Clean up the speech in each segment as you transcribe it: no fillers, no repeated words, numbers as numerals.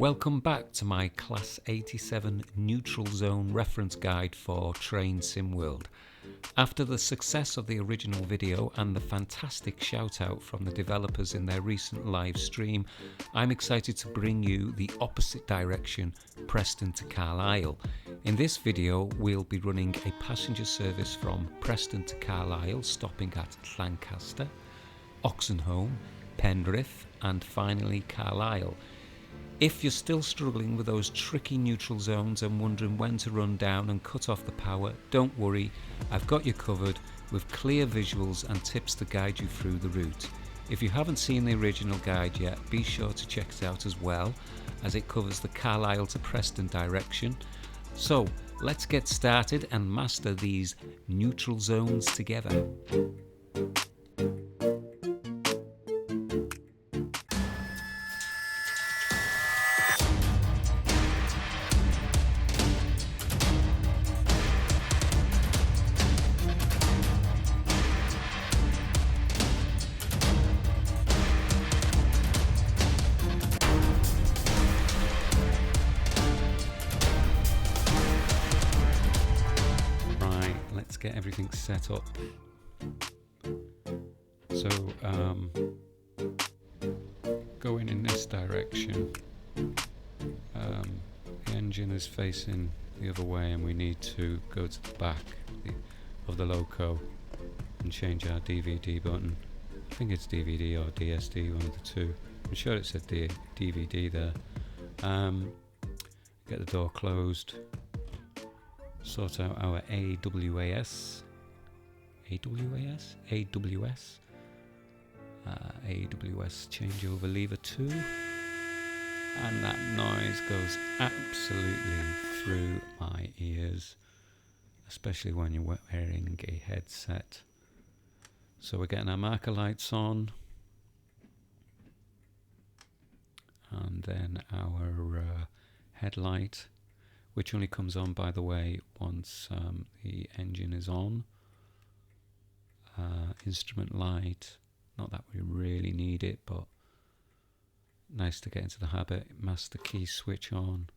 Welcome back to my Class 87 Neutral Zone reference guide for Train Sim World. After the success of the original video and the fantastic shout out from the developers in their recent live stream, I'm excited to bring you the opposite direction, Preston to Carlisle. In this video we'll be running a passenger service from Preston to Carlisle, stopping at Lancaster, Oxenholme, Penrith and finally Carlisle. If you're still struggling with those tricky neutral zones and wondering when to run down and cut off the power, don't worry, I've got you covered with clear visuals and tips to guide you through the route. If you haven't seen the original guide yet, be sure to check it out as well, as it covers the Carlisle to Preston direction. So let's get started and master these neutral zones together. Get everything set up. So going in this direction, the engine is facing the other way and we need to go to the back of the loco and change our DVD button. I think it's DVD or DSD, one of the two. I'm sure it said DVD there. Get the door closed. Sort out our AWS changeover lever 2, and that noise goes absolutely through my ears, especially when you're wearing a headset. So we're getting our marker lights on, and then our headlight, which only comes on, by the way, once the engine is on. Instrument light, not that we really need it, but nice to get into the habit. Master key switch on.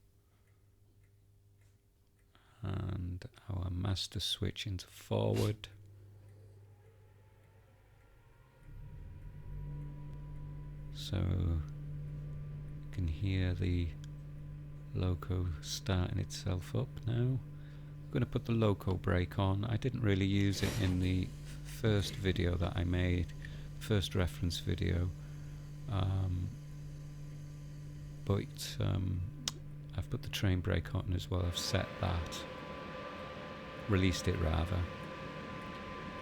And our master switch into forward. So you can hear the loco starting itself up now. I'm going to put the loco brake on. I didn't really use it in the first video that I made, first reference video, but I've put the train brake on as well. I've set that, released it rather.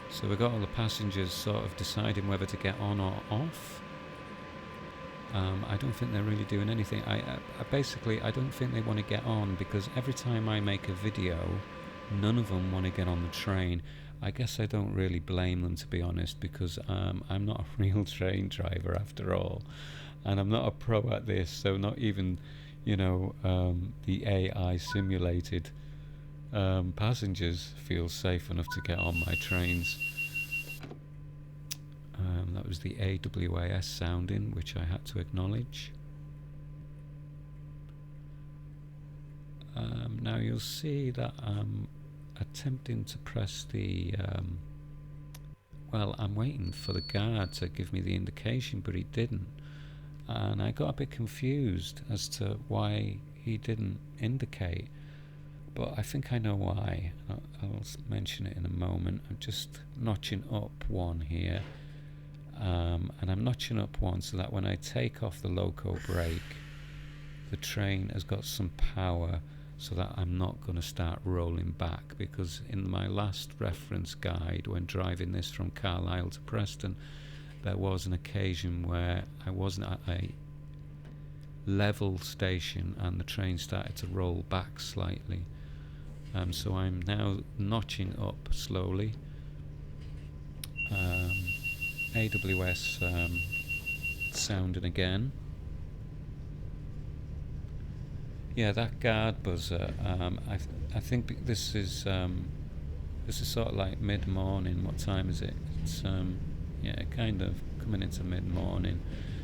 So we've got all the passengers sort of deciding whether to get on or off. I don't think they're really doing anything. I don't think they want to get on, because every time I make a video, none of them want to get on the train. I guess I don't really blame them, to be honest, because I'm not a real train driver after all, and I'm not a pro at this, so not even, the AI simulated passengers feel safe enough to get on my trains. That was the AWAS sounding, which I had to acknowledge. Now you'll see that I'm attempting to press the I'm waiting for the guard to give me the indication, but he didn't, and I got a bit confused as to why he didn't indicate, but I think I know why. I'll mention it in a moment. I'm just notching up one here. And I'm notching up one so that when I take off the loco brake, the train has got some power, so that I'm not going to start rolling back, because in my last reference guide, when driving this from Carlisle to Preston, there was an occasion where I wasn't at a level station and the train started to roll back slightly. So I'm now notching up slowly. AWS sounding again. Yeah, that guard buzzer. I think this is sort of like mid-morning. What time is it? It's kind of coming into mid-morning.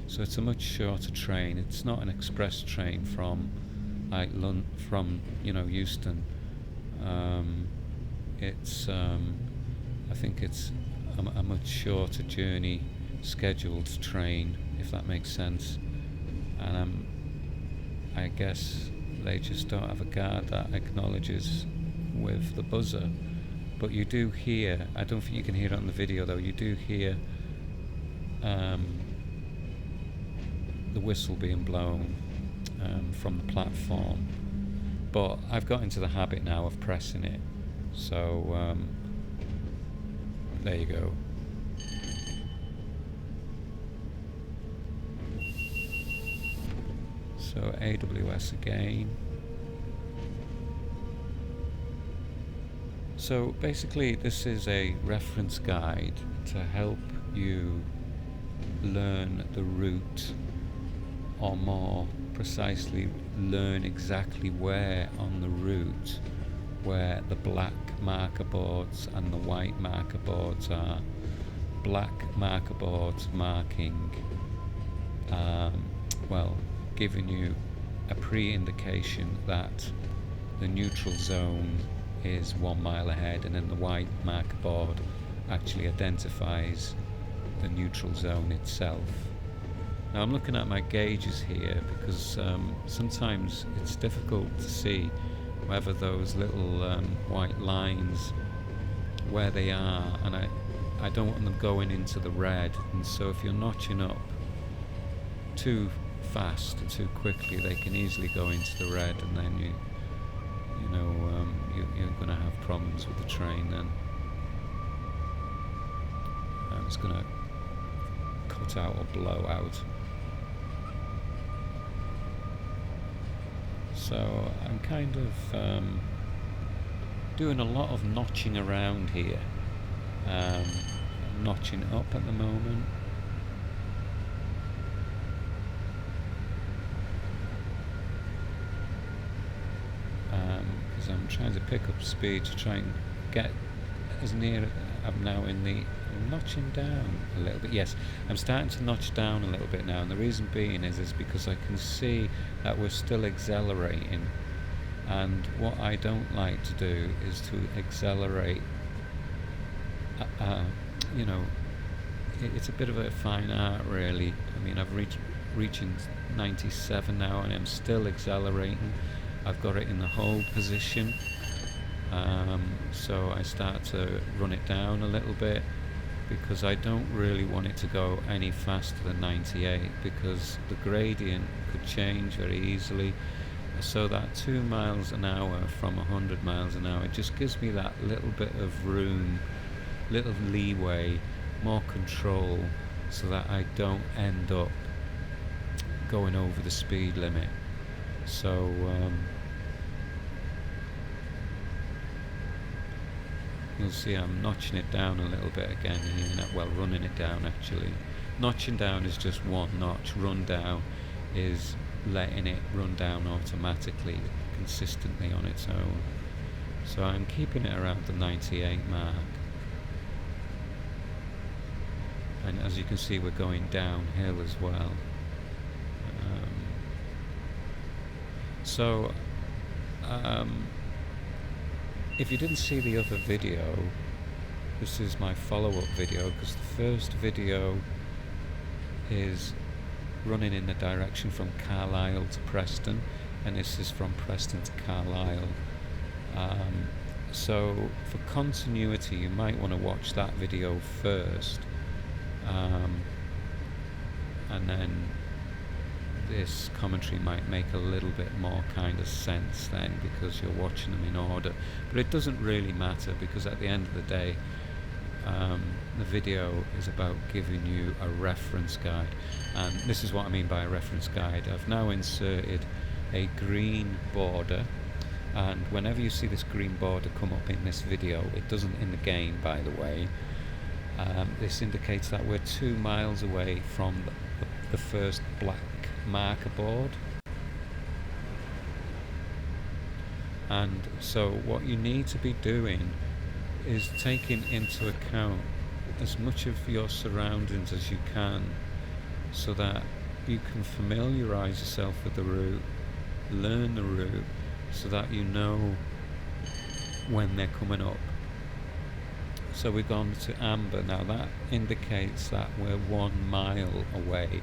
So it's a much shorter train. It's not an express train from like from Euston. It's I think it's a much shorter journey scheduled train, if that makes sense. And I guess they just don't have a guard that acknowledges with the buzzer. But you do hear, I don't think you can hear it on the video though, you do hear the whistle being blown from the platform. But I've got into the habit now of pressing it, so there you go. So AWS again. So basically this is a reference guide to help you learn the route, or more precisely learn exactly where on the route where the black marker boards and the white marker boards are. Black marker boards marking giving you a pre-indication that the neutral zone is 1 mile ahead, and then the white marker board actually identifies the neutral zone itself. Now I'm looking at my gauges here because sometimes it's difficult to see whether those little white lines, where they are, and I don't want them going into the red, and so if you're notching up too fast, too quickly, they can easily go into the red, and then you're going to have problems with the train then. It's going to cut out or blow out. So I'm kind of doing a lot of notching around here. I'm notching up at the moment. Because I'm trying to pick up speed to try and get as near. I'm now I'm notching down a little bit. Yes, I'm starting to notch down a little bit now, and the reason being is because I can see that we're still accelerating, and what I don't like to do is to accelerate. It's a bit of a fine art, really. I mean, I've reaching 97 now, and I'm still accelerating. I've got it in the hold position. So I start to run it down a little bit because I don't really want it to go any faster than 98, because the gradient could change very easily. So that 2 miles an hour from 100 miles an hour just gives me that little bit of room, little leeway, more control, so that I don't end up going over the speed limit. So you'll see I'm notching it down a little bit again here. Well, running it down actually. Notching down is just one notch. Run down is letting it run down automatically, consistently on its own. So I'm keeping it around the 98 mark. And as you can see, we're going downhill as well. If you didn't see the other video, this is my follow-up video, because the first video is running in the direction from Carlisle to Preston, and this is from Preston to Carlisle. So for continuity, you might want to watch that video first, and then this commentary might make a little bit more kind of sense then, because you're watching them in order. But it doesn't really matter, because at the end of the day, the video is about giving you a reference guide, and this is what I mean by a reference guide. I've now inserted a green border, and whenever you see this green border come up in this video, it doesn't in the game, by the way, this indicates that we're 2 miles away from the first black marker board. And so what you need to be doing is taking into account as much of your surroundings as you can, so that you can familiarise yourself with the route, learn the route, so that you know when they're coming up. So we've gone to amber now. That indicates that we're 1 mile away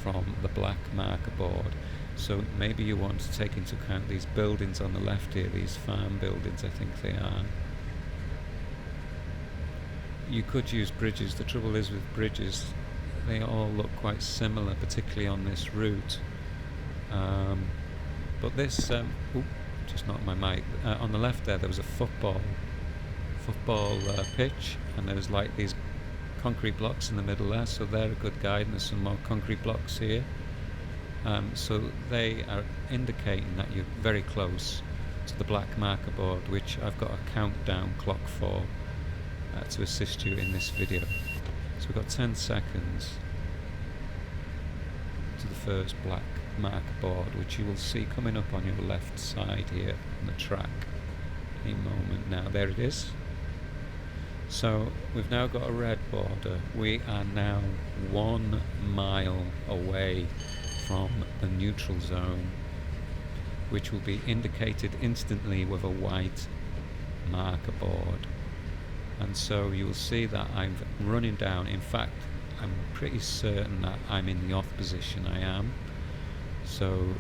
from the black marker board. So maybe you want to take into account these buildings on the left here, these farm buildings I think they are. You could use bridges. The trouble is with bridges, they all look quite similar, particularly on this route. But this, just not my mic, on the left there was a football pitch, and there was like these concrete blocks in the middle there, so they're a good guide, and there's some more concrete blocks here. So they are indicating that you're very close to the black marker board, which I've got a countdown clock for to assist you in this video. So we've got 10 seconds to the first black marker board, which you will see coming up on your left side here on the track any moment now. There it is. So we've now got a red border. We are now 1 mile away from the neutral zone, which will be indicated instantly with a white marker board. And so you'll see that I'm running down. In fact, I'm pretty certain that I'm in the off position. I am. So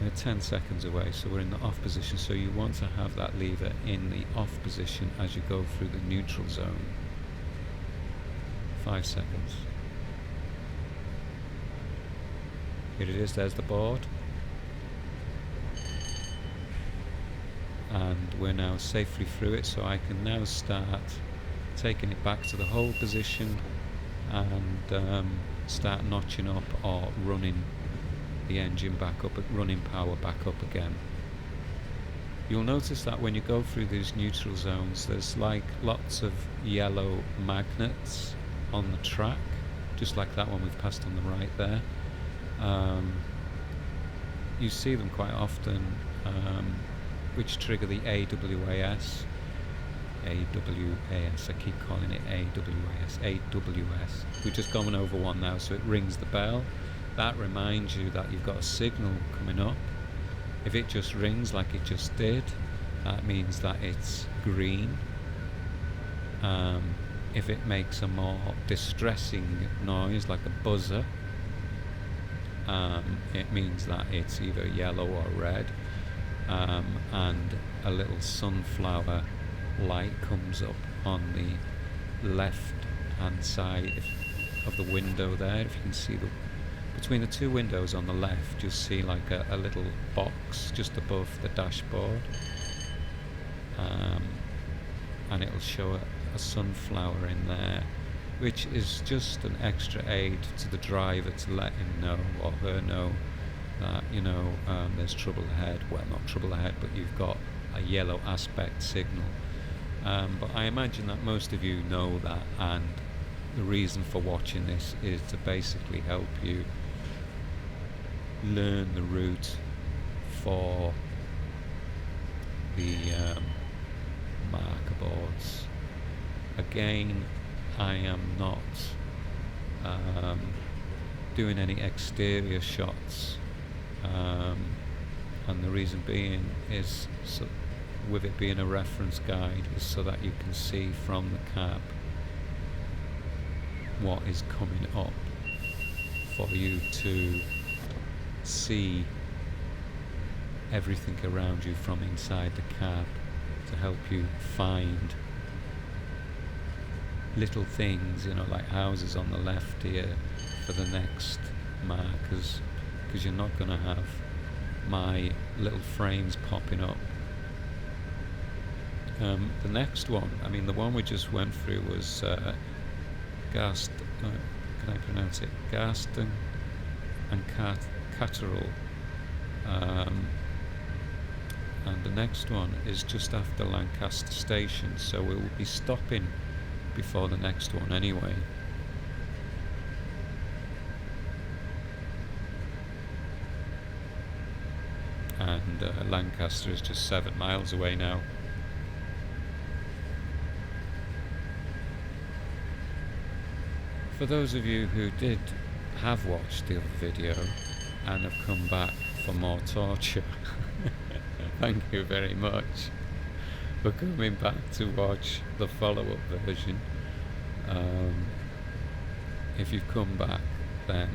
we're 10 seconds away, so we're in the off position. So you want to have that lever in the off position as you go through the neutral zone. 5 seconds. Here it is, there's the board. And we're now safely through it, so I can now start taking it back to the hold position and start notching up or running the engine back up, running power back up again. You'll notice that when you go through these neutral zones, there's like lots of yellow magnets on the track, just like that one we've passed on the right there. You see them quite often, which trigger the AWAS. AWAS, I keep calling it AWAS. We've just gone over one now, so it rings the bell. That reminds you that you've got a signal coming up. If it just rings like it just did, that means that it's green. If it makes a more distressing noise like a buzzer, it means that it's either yellow or red. And a little sunflower light comes up on the left hand side of the window there. If you can see between the two windows on the left, you'll see like a little box just above the dashboard, and it'll show a sunflower in there, which is just an extra aid to the driver to let him know or her know that, you know, there's trouble ahead. Well, not trouble ahead, but you've got a yellow aspect signal. But I imagine that most of you know that, and the reason for watching this is to basically help you learn the route for the marker boards. Again, I am not doing any exterior shots, and the reason being is, with it being a reference guide, is so that you can see from the cab what is coming up, for you to see everything around you from inside the cab, to help you find little things, you know, like houses on the left here for the next markers, because you're not going to have my little frames popping up. The next one, I mean the one we just went through was can I pronounce it? Garstang and Catterall. And the next one is just after Lancaster station, so we will be stopping before the next one anyway. And Lancaster is just 7 miles away now. For those of you who have watched the other video and have come back for more torture, thank you very much for coming back to watch the follow-up version. If you've come back, then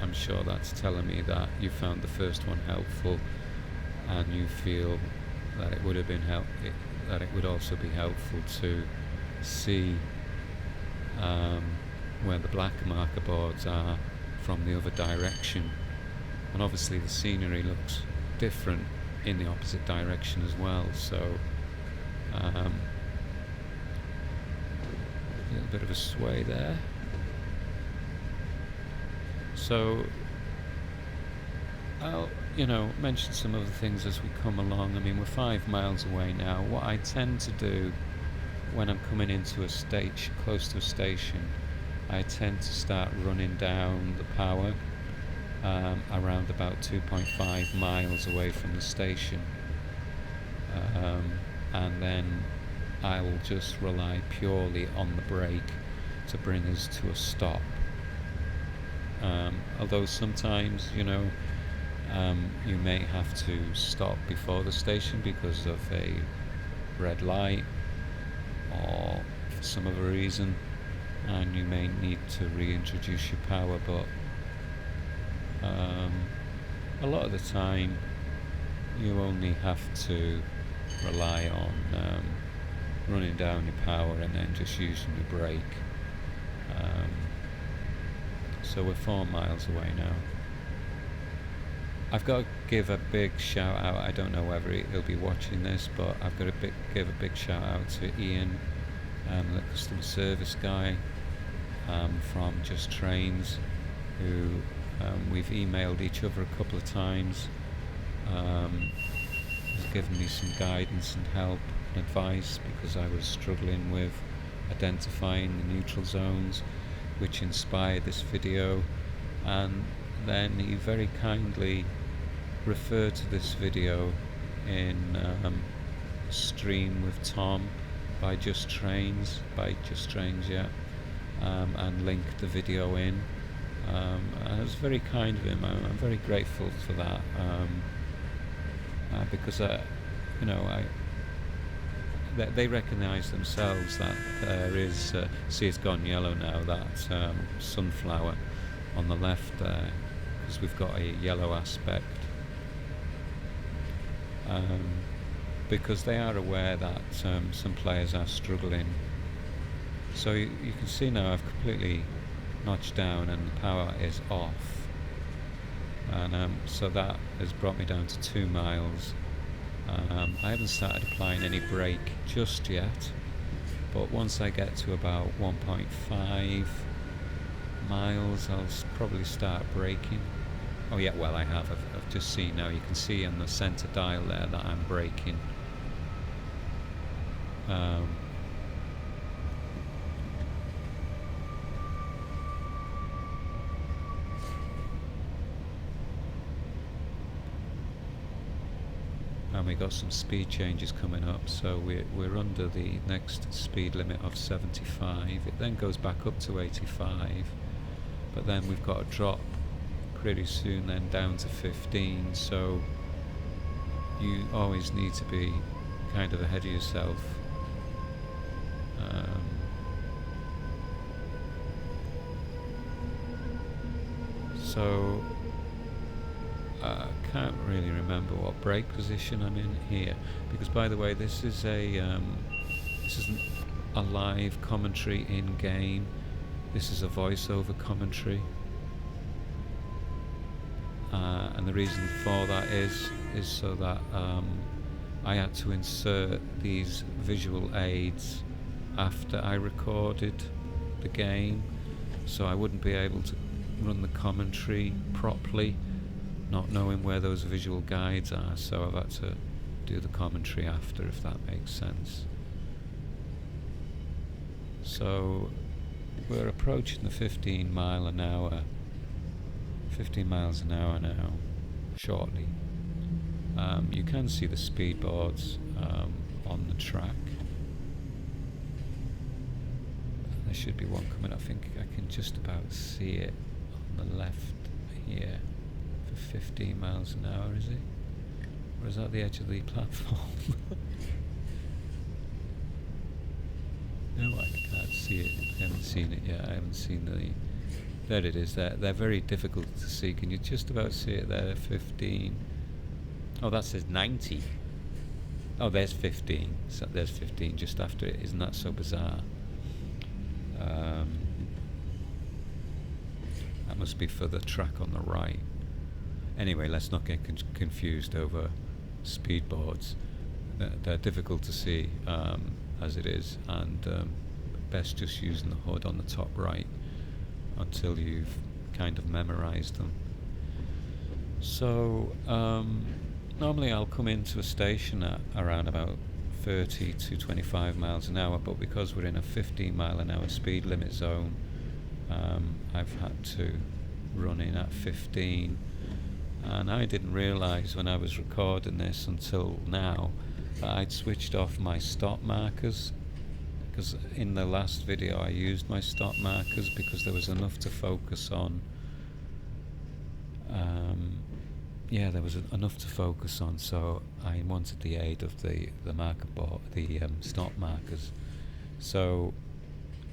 I'm sure that's telling me that you found the first one helpful, and you feel that it would have been that it would also be helpful to see where the black marker boards are from the other direction. And obviously the scenery looks different in the opposite direction as well, so a little bit of a sway there. So I'll mention some other things as we come along. I mean, we're 5 miles away now. What I tend to do when I'm coming into a stage close to a station, I tend to start running down the power around about 2.5 miles away from the station, and then I will just rely purely on the brake to bring us to a stop. Although sometimes you may have to stop before the station because of a red light or for some other reason, and you may need to reintroduce your power, but a lot of the time you only have to rely on running down your power and then just using your brake. So we're 4 miles away now. I've got to give a big shout out. I don't know whether he'll be watching this, but I've got to give a big shout out to Ian, the customer service guy from Just Trains, who we've emailed each other a couple of times. He's given me some guidance and help and advice because I was struggling with identifying the neutral zones, which inspired this video, and then he very kindly referred to this video in a stream with Tom by Just Trains, and linked the video in, and it was very kind of him. I'm very grateful for that, because they recognise themselves that there is, see, it's gone yellow now, that sunflower on the left there, because we've got a yellow aspect, because they are aware that some players are struggling. So you can see now I've completely notched down and the power is off, and so that has brought me down to 2 miles. I haven't started applying any brake just yet, but once I get to about 1.5 miles I'll probably start braking. Oh yeah, well I have. I've just seen now, you can see on the centre dial there that I'm braking. And we got some speed changes coming up, so we're under the next speed limit of 75. It then goes back up to 85, but then we've got a drop pretty soon then down to 15, so you always need to be kind of ahead of yourself. So I can't really remember what brake position I'm in here, because by the way, this is this isn't a live commentary in game. This is a voiceover commentary, and the reason for that is so that I had to insert these visual aids after I recorded the game, so I wouldn't be able to run the commentary properly not knowing where those visual guides are, so I've had to do the commentary after, if that makes sense. So we're approaching the 15 miles an hour now, shortly. You can see the speed boards on the track. there should be one coming. I think I can just about see it on the left here for 15 miles an hour, is it? Or is that the edge of the platform? No, I can't see it. I haven't seen it yet. I haven't seen the... There it is. They're very difficult to see. Can you just about see it there? 15. Oh, that says 90. Oh, there's 15. So there's 15 just after it. Isn't that so bizarre? That must be for the track on the right. Anyway, let's not get confused over speedboards. They're difficult to see as it is, and best just using the HUD on the top right until you've kind of memorized them. So normally I'll come into a station at around about 30 to 25 miles an hour, but because we're in a 15 mile an hour speed limit zone, I've had to run in at 15, and I didn't realise when I was recording this until now that I'd switched off my stop markers, because in the last video I used my stop markers because there was enough to focus on. Yeah, there was enough to focus on, so I wanted the aid of the marker board, the stop markers. So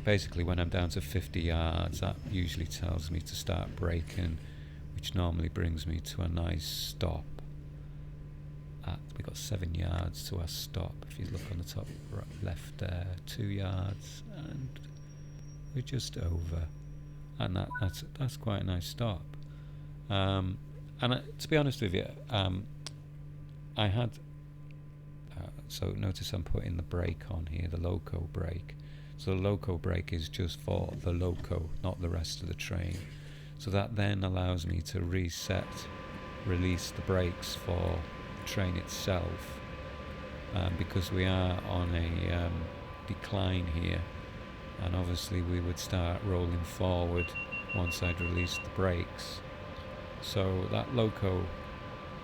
basically when I'm down to 50 yards, that usually tells me to start braking, which normally brings me to a nice stop. We got 7 yards to our stop. If you look on the top left there, 2 yards, and we're just over, and that's quite a nice stop. And to be honest with you, I had so notice I'm putting the brake on here, the loco brake. So the loco brake is just for the loco, not the rest of the train. So that then allows me to release the brakes for the train itself, because we are on a decline here, and obviously we would start rolling forward once I'd released the brakes. So that loco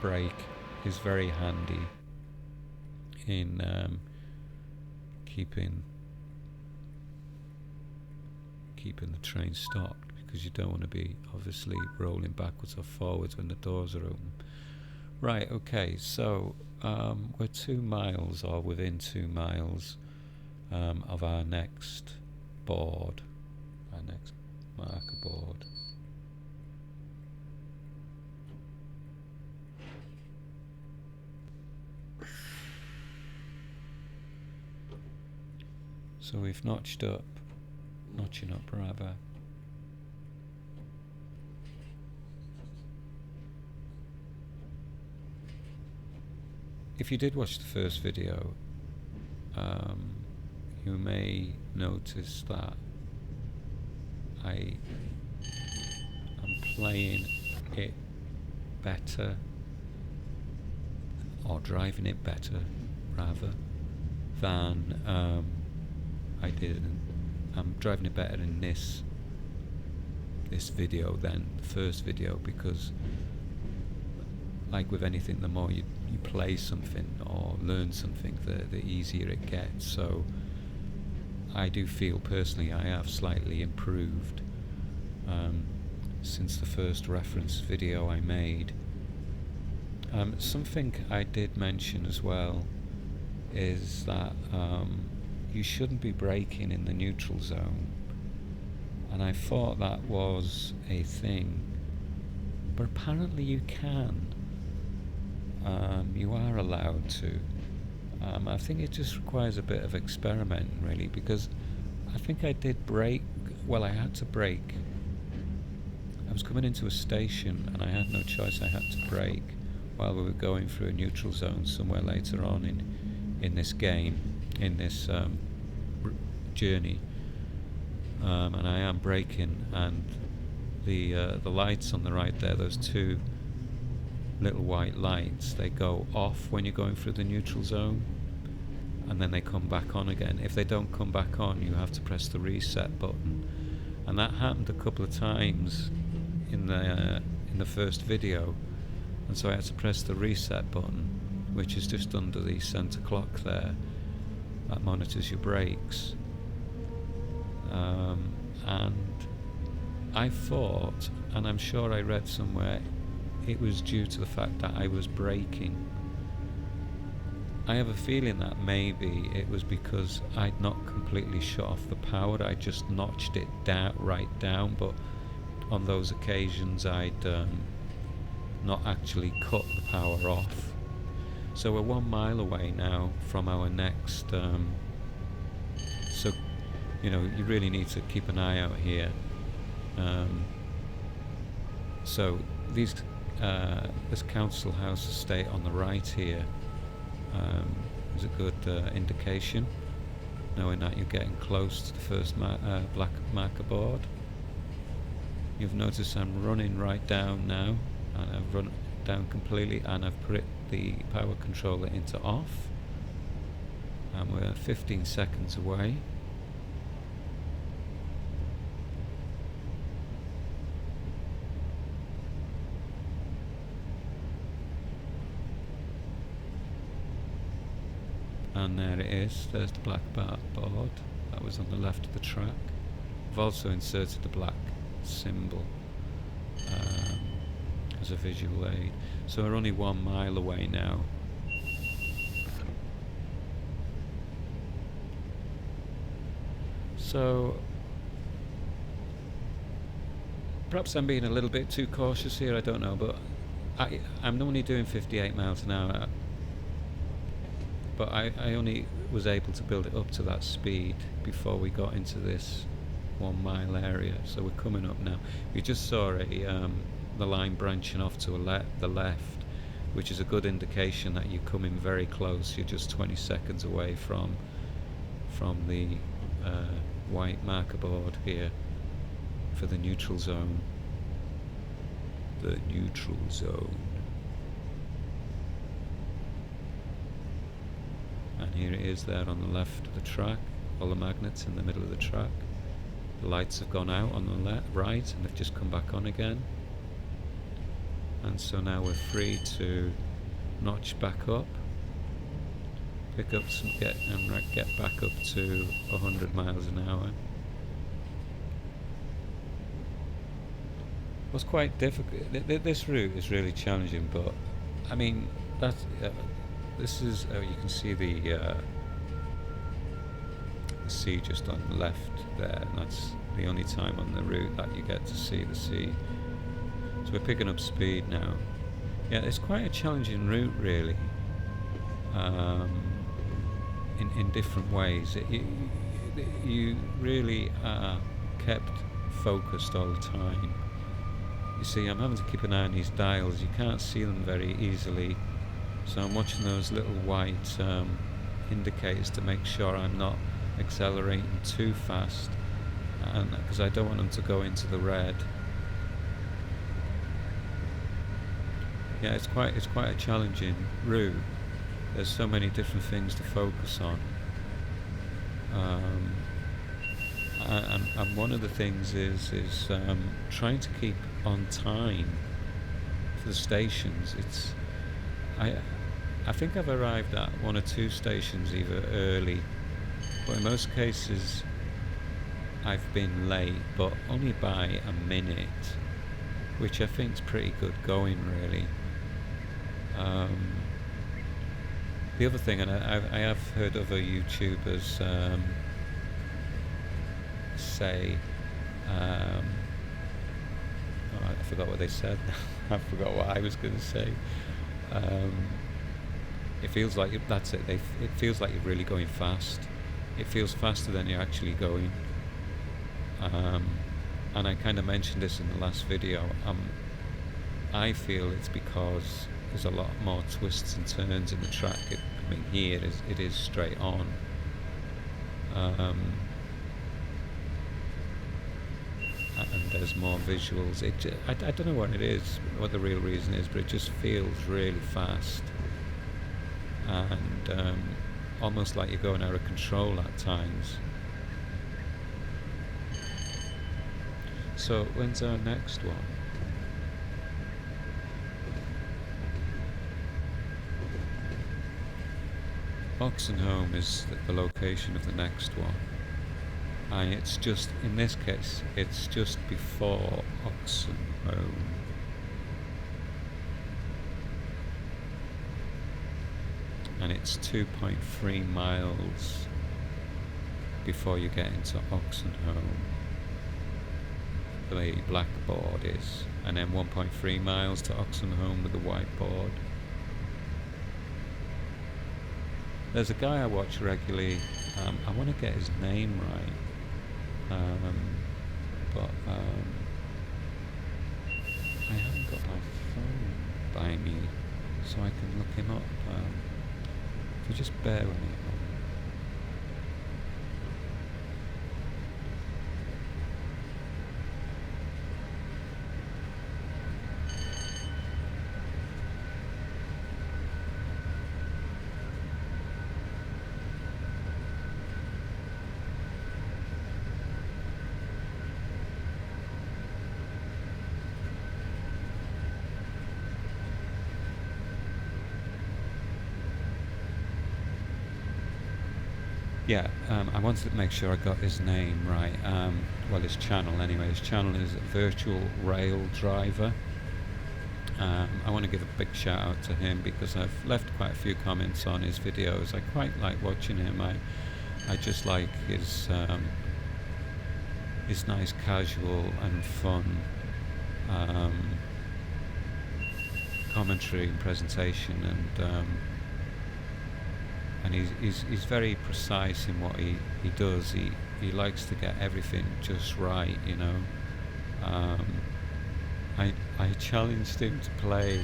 brake is very handy in keeping the train stopped, because you don't want to be obviously rolling backwards or forwards when the doors are open. Right, okay, so we're 2 miles or within 2 miles of our next board, our next marker board. So we've notching up rather. If you did watch the first video, you may notice that I am playing it better, or driving it better rather, than I did. I'm driving it better in this video than the first video, because like with anything, the more you play something or learn something, the easier it gets. So I do feel personally I have slightly improved since the first reference video I made. Something I did mention as well is that you shouldn't be braking in the neutral zone, and I thought that was a thing, but apparently you can. You are allowed to. I think it just requires a bit of experimenting, really, because I think I did brake. Well, I had to brake. I was coming into a station and I had no choice. I had to brake while we were going through a neutral zone somewhere later on in this game, in this journey, and I am braking, and the lights on the right there, those 2 little white lights, they go off when you're going through the neutral zone, and then they come back on again. If they don't come back on, you have to press the reset button, and that happened a couple of times in the first video, and so I had to press the reset button, which is just under the center clock there that monitors your brakes. and I thought, and I'm sure I read somewhere, it was due to the fact that I was braking. I have a feeling that maybe it was because I'd not completely shut off the power, I just notched it down, right down, but on those occasions I'd not actually cut the power off. So we're 1 mile away now from our next, so you know, you really need to keep an eye out here. So these, this council house estate on the right here is a good indication, knowing that you're getting close to the first black marker board. You've noticed I'm running right down now, and I've run down completely, and I've put the power controller into off, and we're 15 seconds away. And there it is, there's the black board that was on the left of the track. I've also inserted the black symbol as a visual aid. So we're only 1 mile away now. So perhaps I'm being a little bit too cautious here, I don't know, but I'm only doing 58 miles an hour. But I only was able to build it up to that speed before we got into this 1 mile area. So we're coming up now. We just saw the line branching off to the left, which is a good indication that you're coming very close. You're just 20 seconds away from the white marker board here for the neutral zone. The neutral zone. And here it is there on the left of the track, all the magnets in the middle of the track. The lights have gone out on the right, and they've just come back on again. And so now we're free to notch back up, pick up some, get back up to 100 miles an hour. It was quite difficult. This route is really challenging, but I mean, that's this is, you can see the sea just on the left there, and that's the only time on the route that you get to see the sea. So we're picking up speed now. Yeah, it's quite a challenging route, really, in different ways. You really are kept focused all the time. You see, I'm having to keep an eye on these dials. You can't see them very easily. So I'm watching those little white indicators to make sure I'm not accelerating too fast, and because I don't want them to go into the red. Yeah, it's quite a challenging route. There's so many different things to focus on, and one of the things is trying to keep on time for the stations. I think I've arrived at 1 or 2 stations either early, but in most cases I've been late, but only by a minute, which I think is pretty good going, really. The other thing, and I have heard other YouTubers say, I forgot what they said. I forgot what I was going to say. It feels like that's it. It feels like you're really going fast. It feels faster than you're actually going. And I kind of mentioned this in the last video. I feel it's because there's a lot more twists and turns in the track. I mean, here it is straight on. And there's more visuals. I don't know what it is, what the real reason is, but it just feels really fast, and almost like you're going out of control at times. So when's our next one? Oxenholme is the location of the next one. and it's just, in this case, it's just before Oxenholme. And it's 2.3 miles before you get into Oxenholme. The blackboard is, and then 1.3 miles to Oxenholme with the whiteboard. There's a guy I watch regularly. I want to get his name right, but I haven't got my phone by me, so I can look him up. If you just bear with me. Yeah, I wanted to make sure I got his name right. Well, his channel anyway. His channel is Virtual Rail Driver. I want to give a big shout out to him because I've left quite a few comments on his videos. I quite like watching him. I just like his nice casual and fun commentary and presentation, and he's very precise in what he does. He likes to get everything just right, you know. I challenged him to play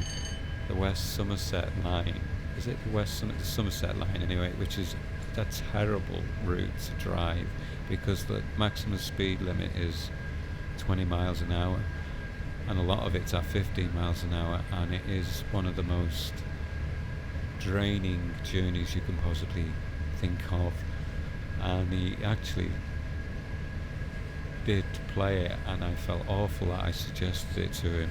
the West Somerset line. Is it the Somerset line anyway? Which is a terrible route to drive because the maximum speed limit is 20 miles an hour, and a lot of it's at 15 miles an hour, and it is one of the most draining journeys you can possibly think of. And he actually did play it, and I felt awful that I suggested it to him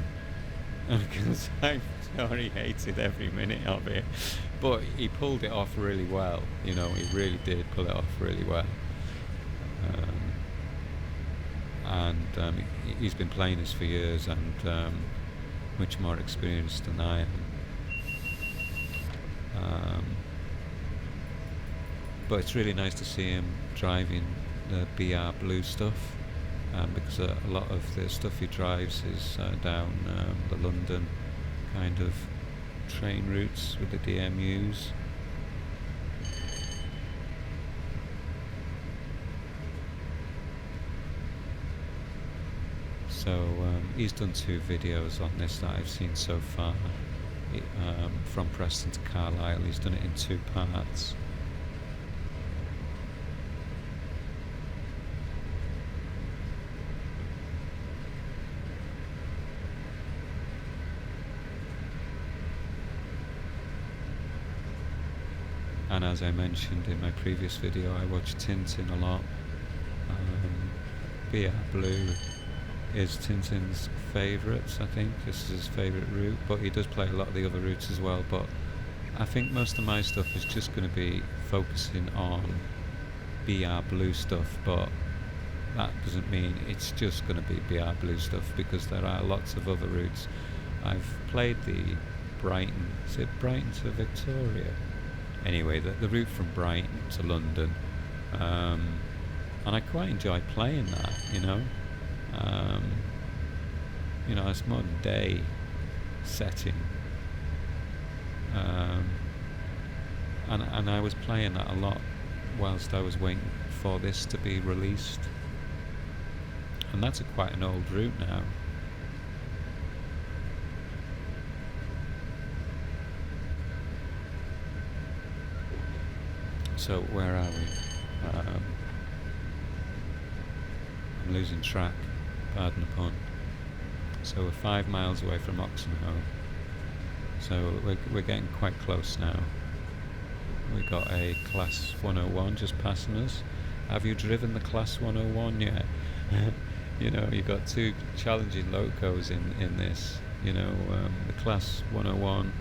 because I already hated every minute of it, but he pulled it off really well, you know. He really did pull it off really well, and he's been playing this for years and much more experienced than I am. But it's really nice to see him driving the BR Blue stuff, because a lot of the stuff he drives is down the London kind of train routes with the DMUs. So he's done 2 videos on this that I've seen so far. From Preston to Carlisle. He's done it in 2 parts. And as I mentioned in my previous video, I watch Tintin a lot. BR Blue is Tintin's favourites, I think. This is his favourite route, but he does play a lot of the other routes as well. But I think most of my stuff is just going to be focusing on BR Blue stuff, but that doesn't mean it's just going to be BR Blue stuff, because there are lots of other routes. I've played the Brighton, is it Brighton to Victoria? Anyway, the route from Brighton to London, and I quite enjoy playing that, you know. You know, it's modern day setting, and I was playing that a lot whilst I was waiting for this to be released, and that's quite an old route now. So where are we? I'm losing track, pardon the pun. So we're 5 miles away from Oxenholme. So we're getting quite close now. We got a Class 101 just passing us. Have you driven the Class 101 yet? You know, you've got 2 challenging locos in this. You know, the Class 101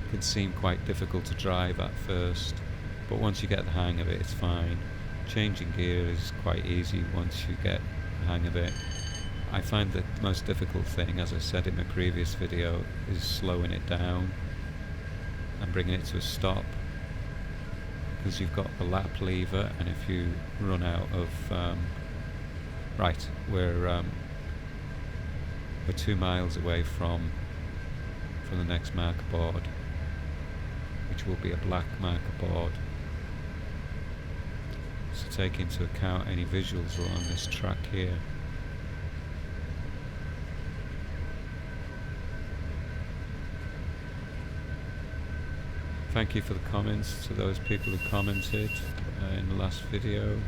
can seem quite difficult to drive at first, but once you get the hang of it, it's fine. changing gear is quite easy once you get the hang of it. I find that the most difficult thing, as I said in my previous video, is slowing it down and bringing it to a stop, because you've got the lap lever, and if you run out of right, we're 2 miles away from the next marker board, which will be a black marker board. So take into account any visuals along this track here. Thank you for the comments to those people who commented in the last video.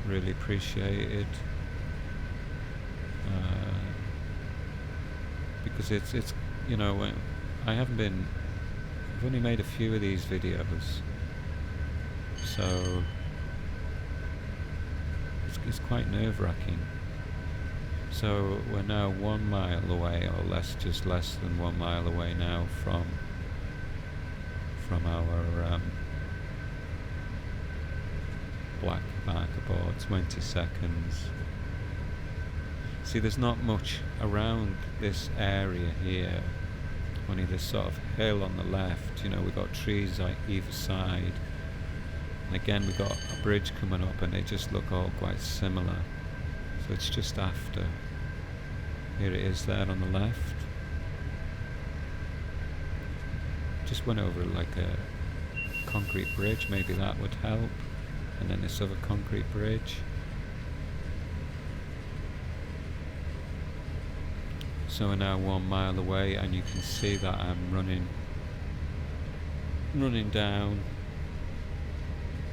Really appreciate it. Because it's you know, I've only made a few of these videos, so it's quite nerve-wracking. So we're now 1 mile away, or just less than 1 mile away now from our black marker board. 20 seconds. See, there's not much around this area here, only this sort of hill on the left. You know, we've got trees like either side, and again we've got a bridge coming up, and they just look all quite similar. So it's just after. Here it is there on the left. Just went over like a concrete bridge, maybe that would help, and then this other concrete bridge. So we're now 1 mile away, and you can see that I'm running down.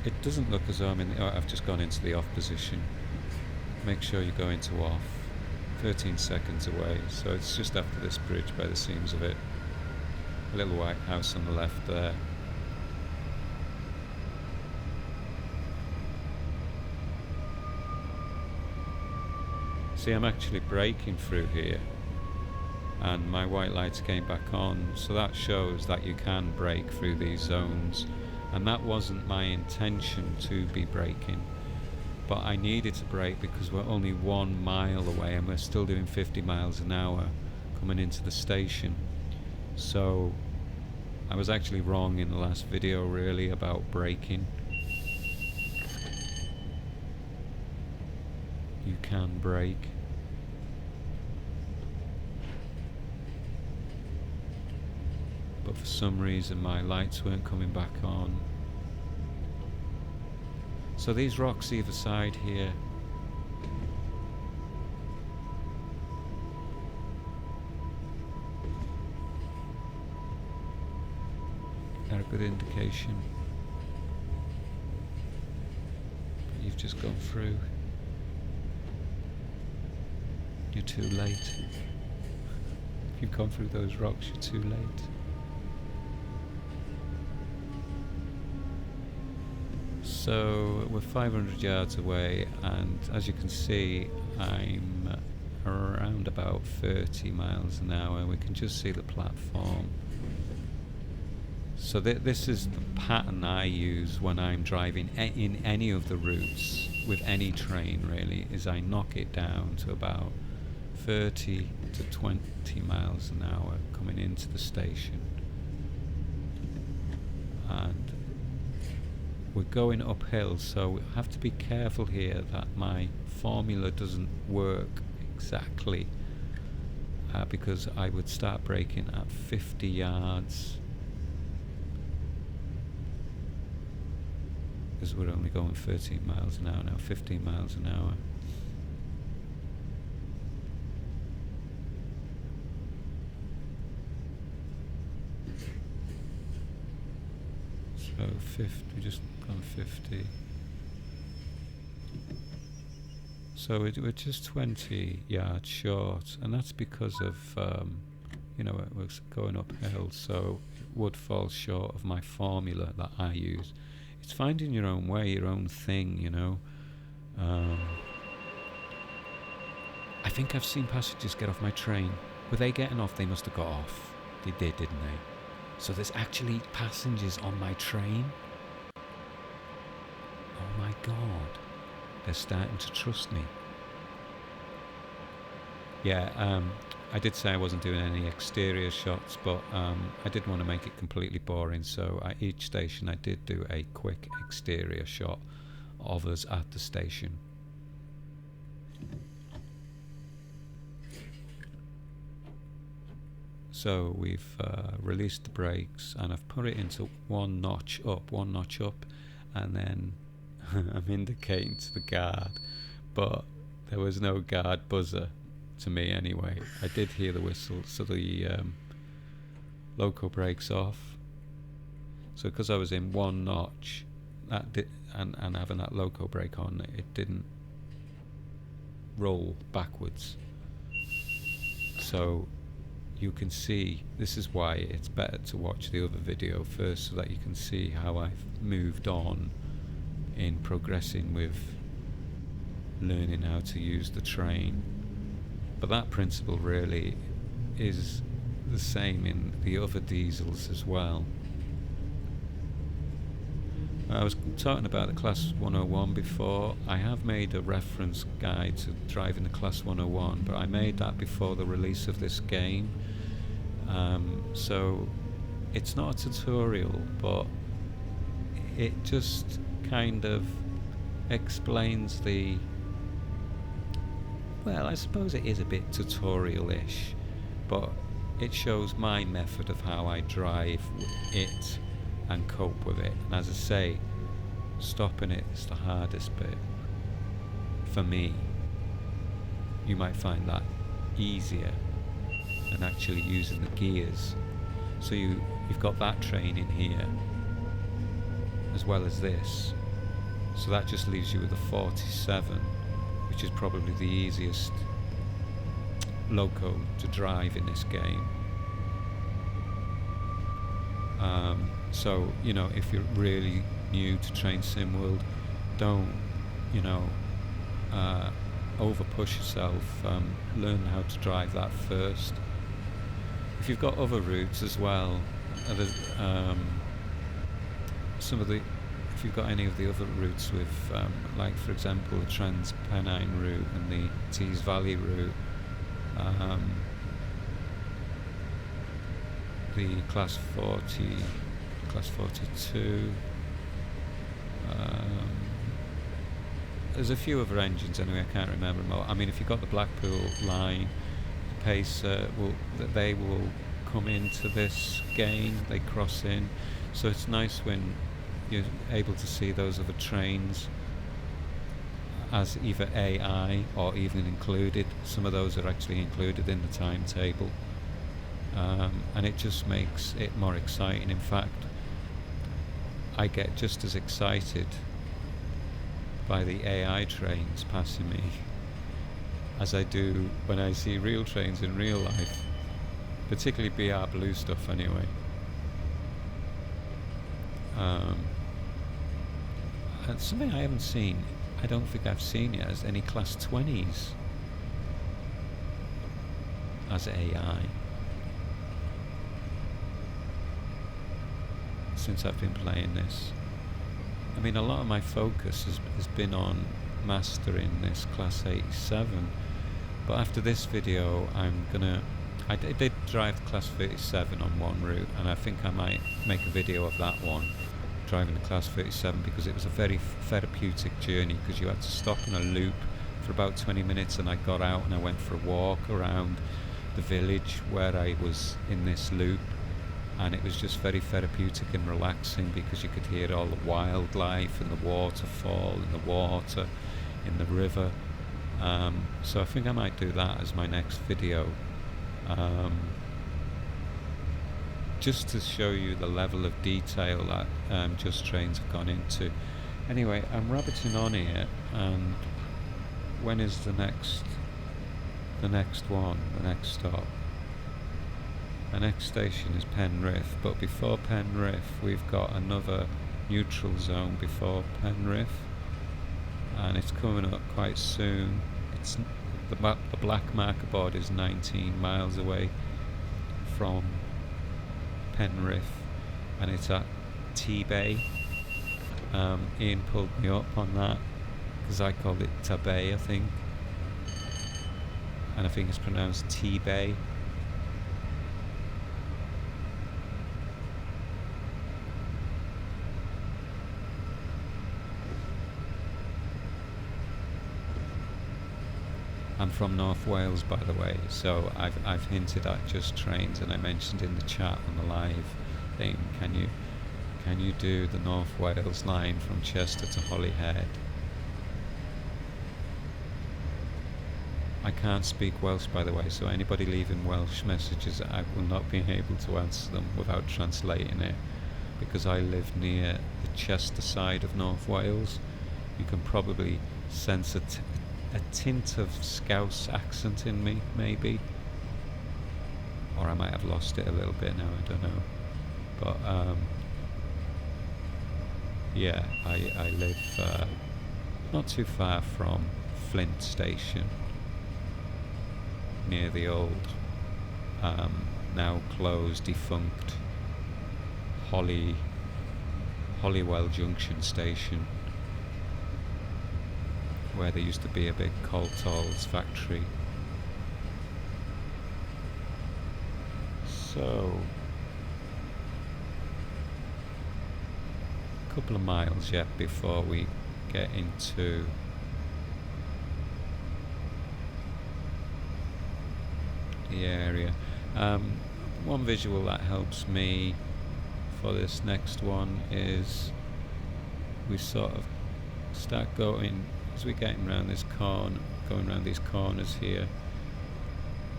It doesn't look as though I'm in the, I've just gone into the off position. Make sure you go into off. 13 seconds away, so it's just after this bridge by the seams of it. A little white house on the left there. See, I'm actually braking through here, and my white lights came back on, so that shows that you can brake through these zones, and that wasn't my intention to be braking. But I needed to brake because we're only 1 mile away, and we're still doing 50 miles an hour coming into the station. So I was actually wrong in the last video really about braking. You can brake. But for some reason my lights weren't coming back on. So these rocks either side here, they're a good indication. But you've just gone through. You're too late. If you've gone through those rocks, you're too late. So we're 500 yards away, and as you can see I'm around about 30 miles an hour. We can just see the platform. So this is the pattern I use when I'm driving in any of the routes with any train really, is I knock it down to about 30 to 20 miles an hour coming into the station. And we're going uphill, so we have to be careful here that my formula doesn't work exactly, because I would start braking at 50 yards, because we're only going 13 miles an hour now, 15 miles an hour. So 50, we just gone 50. So we're just 20 yards short, and that's because of, you know, it was going uphill, so it would fall short of my formula that I use. It's finding your own way, your own thing, you know. I think I've seen passengers get off my train. Were they getting off? They must have got off. They did, didn't they? So there's actually passengers on my train. God, they're starting to trust me. Yeah, I did say I wasn't doing any exterior shots, but I didn't want to make it completely boring, so at each station I did do a quick exterior shot of us at the station. So we've released the brakes and I've put it into one notch up, and then I'm indicating to the guard, but there was no guard buzzer to me anyway. I did hear the whistle, so the loco brakes off. So because I was in one notch, and having that loco brake on, it didn't roll backwards. So you can see, this is why it's better to watch the other video first, so that you can see how I've moved on in progressing with learning how to use the train. But that principle really is the same in the other diesels as well. I was talking about the Class 101 before. I have made a reference guide to driving the Class 101, but I made that before the release of this game. So it's not a tutorial, but it just kind of explains the... Well, I suppose it is a bit tutorial-ish, but it shows my method of how I drive it and cope with it. And as I say, stopping it is the hardest bit for me. You might find that easier than actually using the gears. So you've got that training here as well as this, so that just leaves you with a 47, which is probably the easiest loco to drive in this game. So, you know, if you're really new to Train Sim World, don't, you know, over push yourself. Learn how to drive that first. If you've got other routes as well, if you've got any of the other routes with, like for example, the Trans-Pennine route and the Tees Valley route, the Class 40, Class 42, there's a few other engines anyway, I can't remember them all. I mean, if you've got the Blackpool line, the Pacer, they will come into this game, they cross in, so it's nice when you're able to see those other trains as either AI or even included. Some of those are actually included in the timetable, and it just makes it more exciting. In fact, I get just as excited by the AI trains passing me as I do when I see real trains in real life, particularly BR Blue stuff anyway. And something I haven't seen, I don't think I've seen yet, as any Class 20s as AI since I've been playing this. I mean, a lot of my focus has been on mastering this Class 87, but after this video I did drive Class 37 on one route, and I think I might make a video of that one, driving the Class 37, because it was a very therapeutic journey, because you had to stop in a loop for about 20 minutes, and I got out and I went for a walk around the village where I was in this loop, and it was just very therapeutic and relaxing, because you could hear all the wildlife and the waterfall and the water in the river. So I think I might do that as my next video, just to show you the level of detail that Just Trains have gone into. Anyway, I'm rabbiting on here, and when is the next stop? The next station is Penrith, but before Penrith we've got another neutral zone before Penrith, and it's coming up quite soon. It's the black marker board is 19 miles away from Penrith, and it's at Tebay. Ian pulled me up on that because I called it Tebay, I think, and I think it's pronounced Tebay. I'm from North Wales, by the way, so I've hinted at just trains, and I mentioned in the chat on the live thing, can you do the North Wales line from Chester to Holyhead? I can't speak Welsh, by the way, so anybody leaving Welsh messages, I will not be able to answer them without translating it, because I live near the Chester side of North Wales. You can probably sense a tint of Scouse accent in me, maybe, or I might have lost it a little bit now, I don't know, but yeah, I live not too far from Flint Station, near the old now closed, defunct Holywell Junction station, where there used to be a big Coltall's factory. So, a couple of miles yet before we get into the area. One visual that helps me for this next one is we sort of start going, as we're getting around this corner, going around these corners here,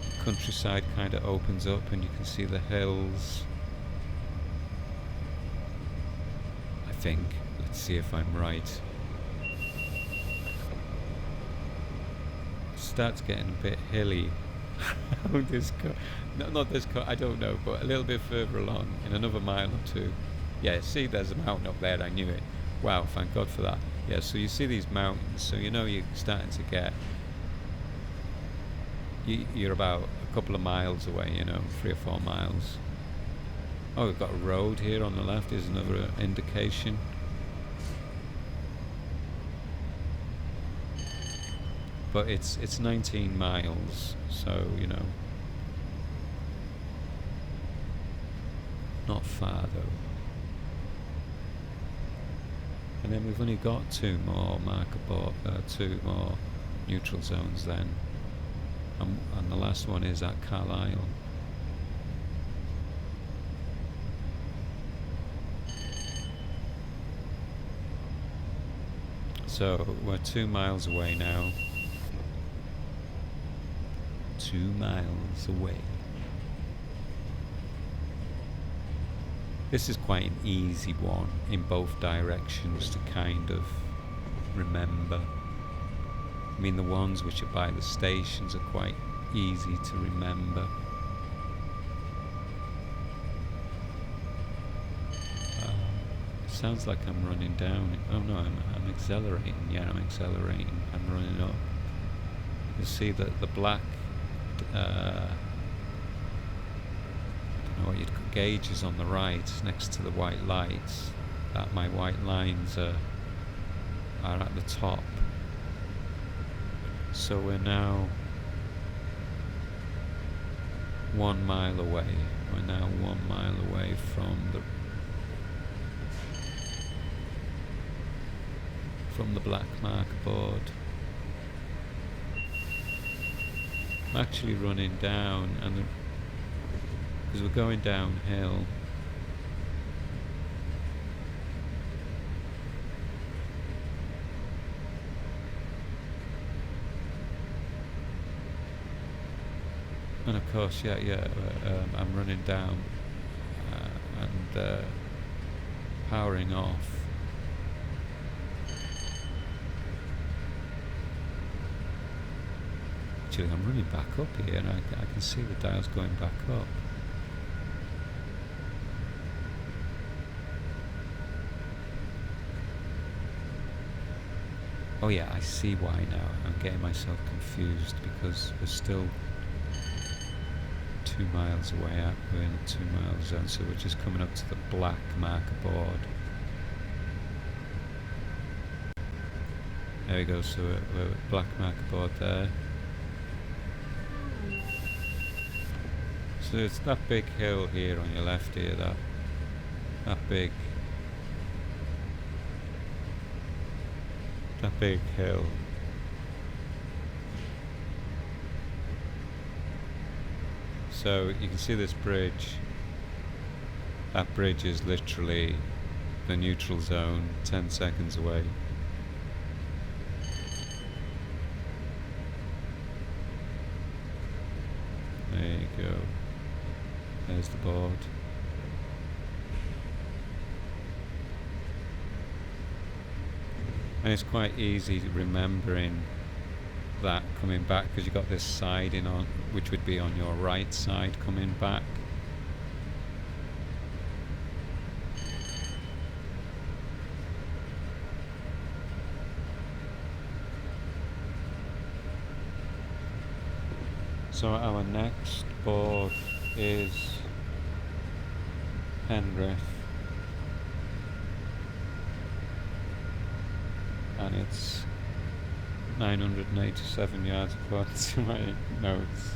the countryside kind of opens up and you can see the hills. I think, let's see if I'm right. Starts getting a bit hilly. This not this I don't know, but a little bit further along, in another mile or two. Yeah, see, there's a mountain up there, I knew it. Wow, thank God for that. Yeah, so you see these mountains, so you know you're starting to get, you're about a couple of miles away, 3 or 4 miles. Oh, we've got a road here on the left, is another indication. But it's 19 miles, so, not far though. And then we've only got 2 more two more neutral zones then, and the last one is at Carlisle. So we're 2 miles away now. 2 miles away. This is quite an easy one in both directions to kind of remember. I mean, the ones which are by the stations are quite easy to remember. It sounds like I'm running down. Oh no, I'm accelerating. Yeah, I'm accelerating. I'm running up. You see that the black what you'd call gauges on the right next to the white lights, that my white lines are at the top. So we're now 1 mile away. We're now 1 mile away from the black marker board. I'm actually running down, and because we're going downhill, and of course, I'm running down and powering off. Actually, I'm running back up here, and I can see the dials going back up. Oh yeah, I see why now. I'm getting myself confused because we're still 2 miles away out. We're in a 2 mile zone, so we're just coming up to the black marker board. There we go, so we're black marker board there. So it's that big hill here on your left here, that big hill. So you can see this bridge. That bridge is literally the neutral zone, 10 seconds away. There you go. There's the board. And it's quite easy remembering that coming back, because you've got this siding on, which would be on your right side coming back. So our next board is Penrith, and it's 987 yards according to my notes.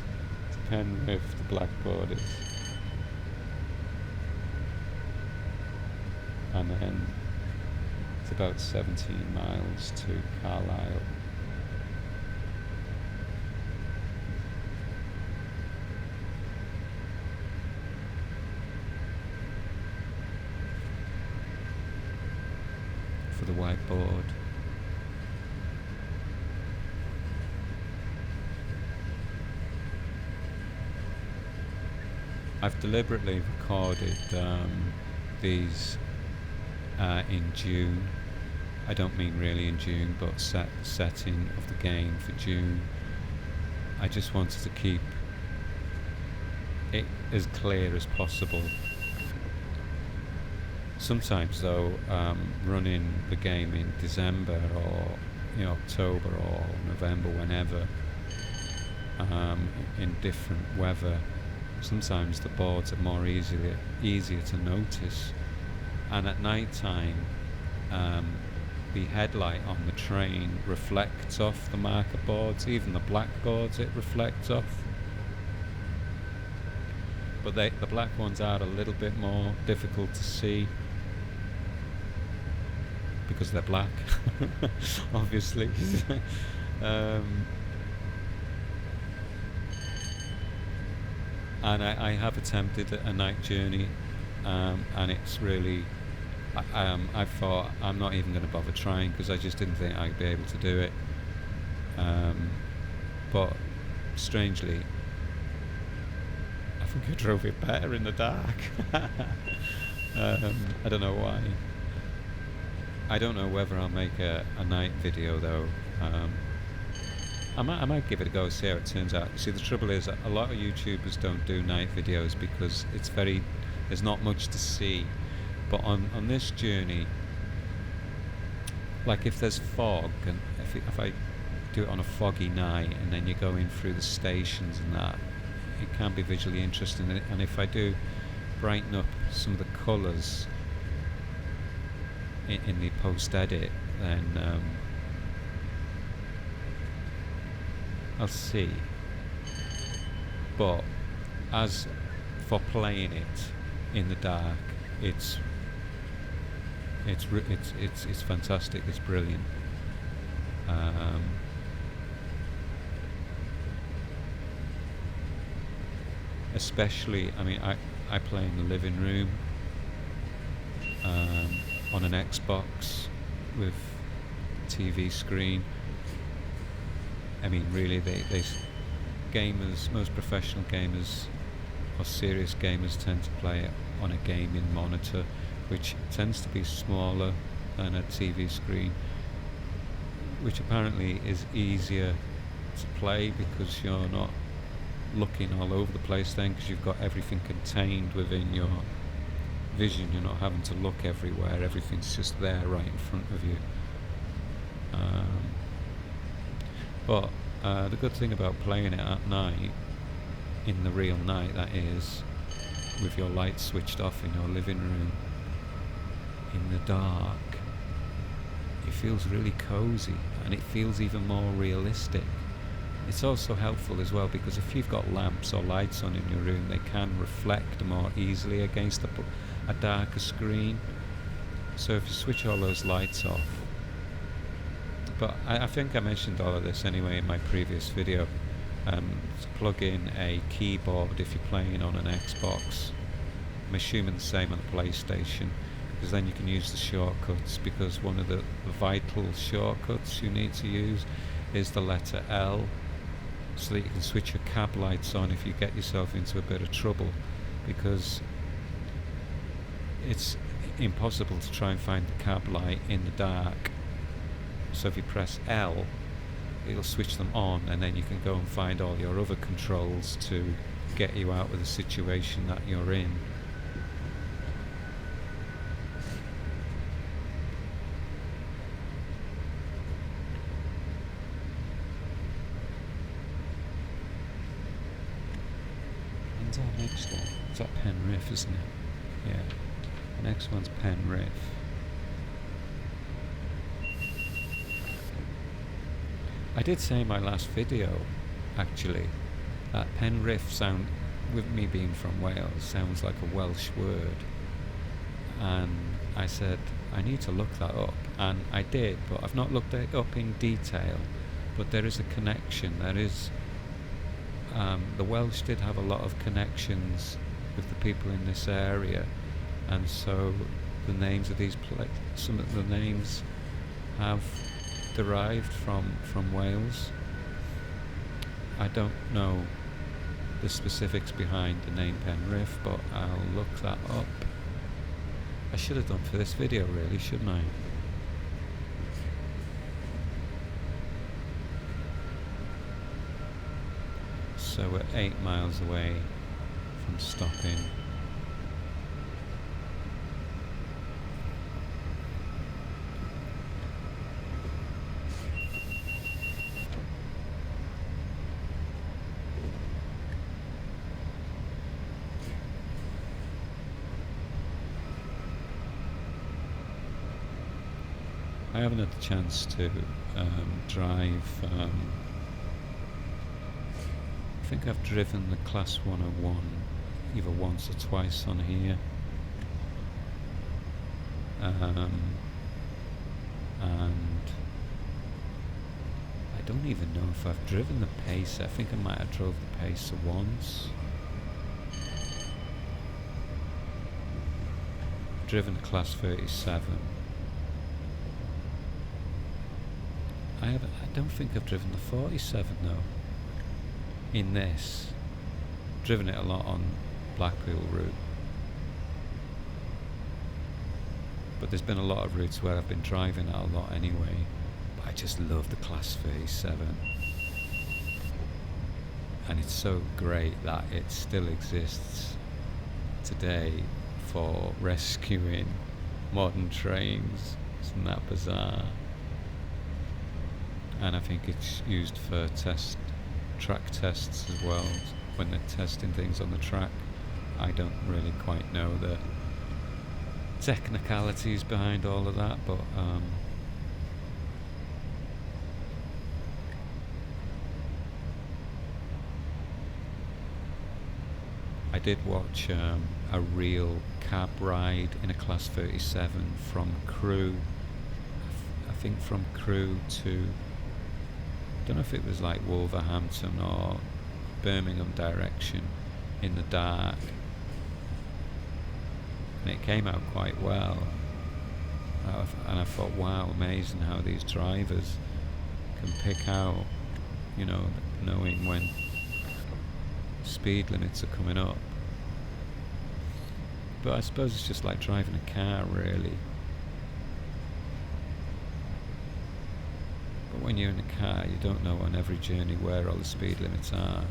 It's Penrith, the blackboard is. And then it's about 17 miles to Carlisle. For the whiteboard. I've deliberately recorded these in June. I don't mean really in June, but setting of the game for June. I just wanted to keep it as clear as possible. Sometimes though, running the game in December or October or November, whenever, in different weather, sometimes the boards are more easier to notice. And at night time, the headlight on the train reflects off the marker boards, even the black boards it reflects off. But the black ones are a little bit more difficult to see because they're black, obviously. And I have attempted a night journey, and it's really, I thought I'm not even going to bother trying because I just didn't think I'd be able to do it. But strangely, I think I drove it better in the dark. I don't know why. I don't know whether I'll make a night video though. I might give it a go, see how it turns out. See, the trouble is a lot of YouTubers don't do night videos because there's not much to see. But on this journey, like if there's fog, and if I do it on a foggy night and then you're going through the stations and that, it can be visually interesting. And if I do brighten up some of the colours in the post-edit, then I'll see. But as for playing it in the dark, it's fantastic. It's brilliant. Especially, I mean, I play in the living room on an Xbox with a TV screen. I mean, really, they gamers, most professional gamers or serious gamers tend to play it on a gaming monitor, which tends to be smaller than a TV screen, which apparently is easier to play because you're not looking all over the place then, because you've got everything contained within your vision. You're not having to look everywhere, everything's just there right in front of you. But the good thing about playing it at night, in the real night that is, with your lights switched off in your living room, in the dark, it feels really cozy. and it feels even more realistic. It's also helpful as well because if you've got lamps or lights on in your room, they can reflect more easily against a darker screen. So if you switch all those lights off, but I think I mentioned all of this anyway in my previous video, to plug in a keyboard if you're playing on an Xbox. I'm assuming the same on the PlayStation, because then you can use the shortcuts, because one of the vital shortcuts you need to use is the letter L, so that you can switch your cab lights on if you get yourself into a bit of trouble, because it's impossible to try and find the cab light in the dark. So if you press L, it'll switch them on, and then you can go and find all your other controls to get you out of the situation that you're in. When's our next one? Is that Penrith, isn't it? Yeah. The next one's Penrith. I did say in my last video, actually, that Penrith with me being from Wales, sounds like a Welsh word. And I said, I need to look that up. And I did, but I've not looked it up in detail. But there is a connection. There is, the Welsh did have a lot of connections with the people in this area. And so the names of these some of the names have derived from Wales. I don't know the specifics behind the name Penrith, but I'll look that up. I should have done for this video really, shouldn't I? So we're 8 miles away from stopping. I haven't had the chance to drive. I think I've driven the Class 101 either once or twice on here. And I don't even know if I've driven the Pacer. I think I might have drove the Pacer once. I've driven the Class 37. I don't think I've driven the 47 though. In this, driven it a lot on Blackpool route, but there's been a lot of routes where I've been driving it a lot anyway. But I just love the Class 37, and it's so great that it still exists today for rescuing modern trains. Isn't that bizarre? And I think it's used for track tests as well, when they're testing things on the track. I don't really quite know the technicalities behind all of that, but I did watch a real cab ride in a Class 37 from Crewe. I think from Crewe to, I don't know if it was like Wolverhampton or Birmingham direction, in the dark, and it came out quite well. And I thought, wow, amazing how these drivers can pick out, you know, knowing when speed limits are coming up. But I suppose it's just like driving a car really. But when you're in a car, you don't know on every journey where all the speed limits are.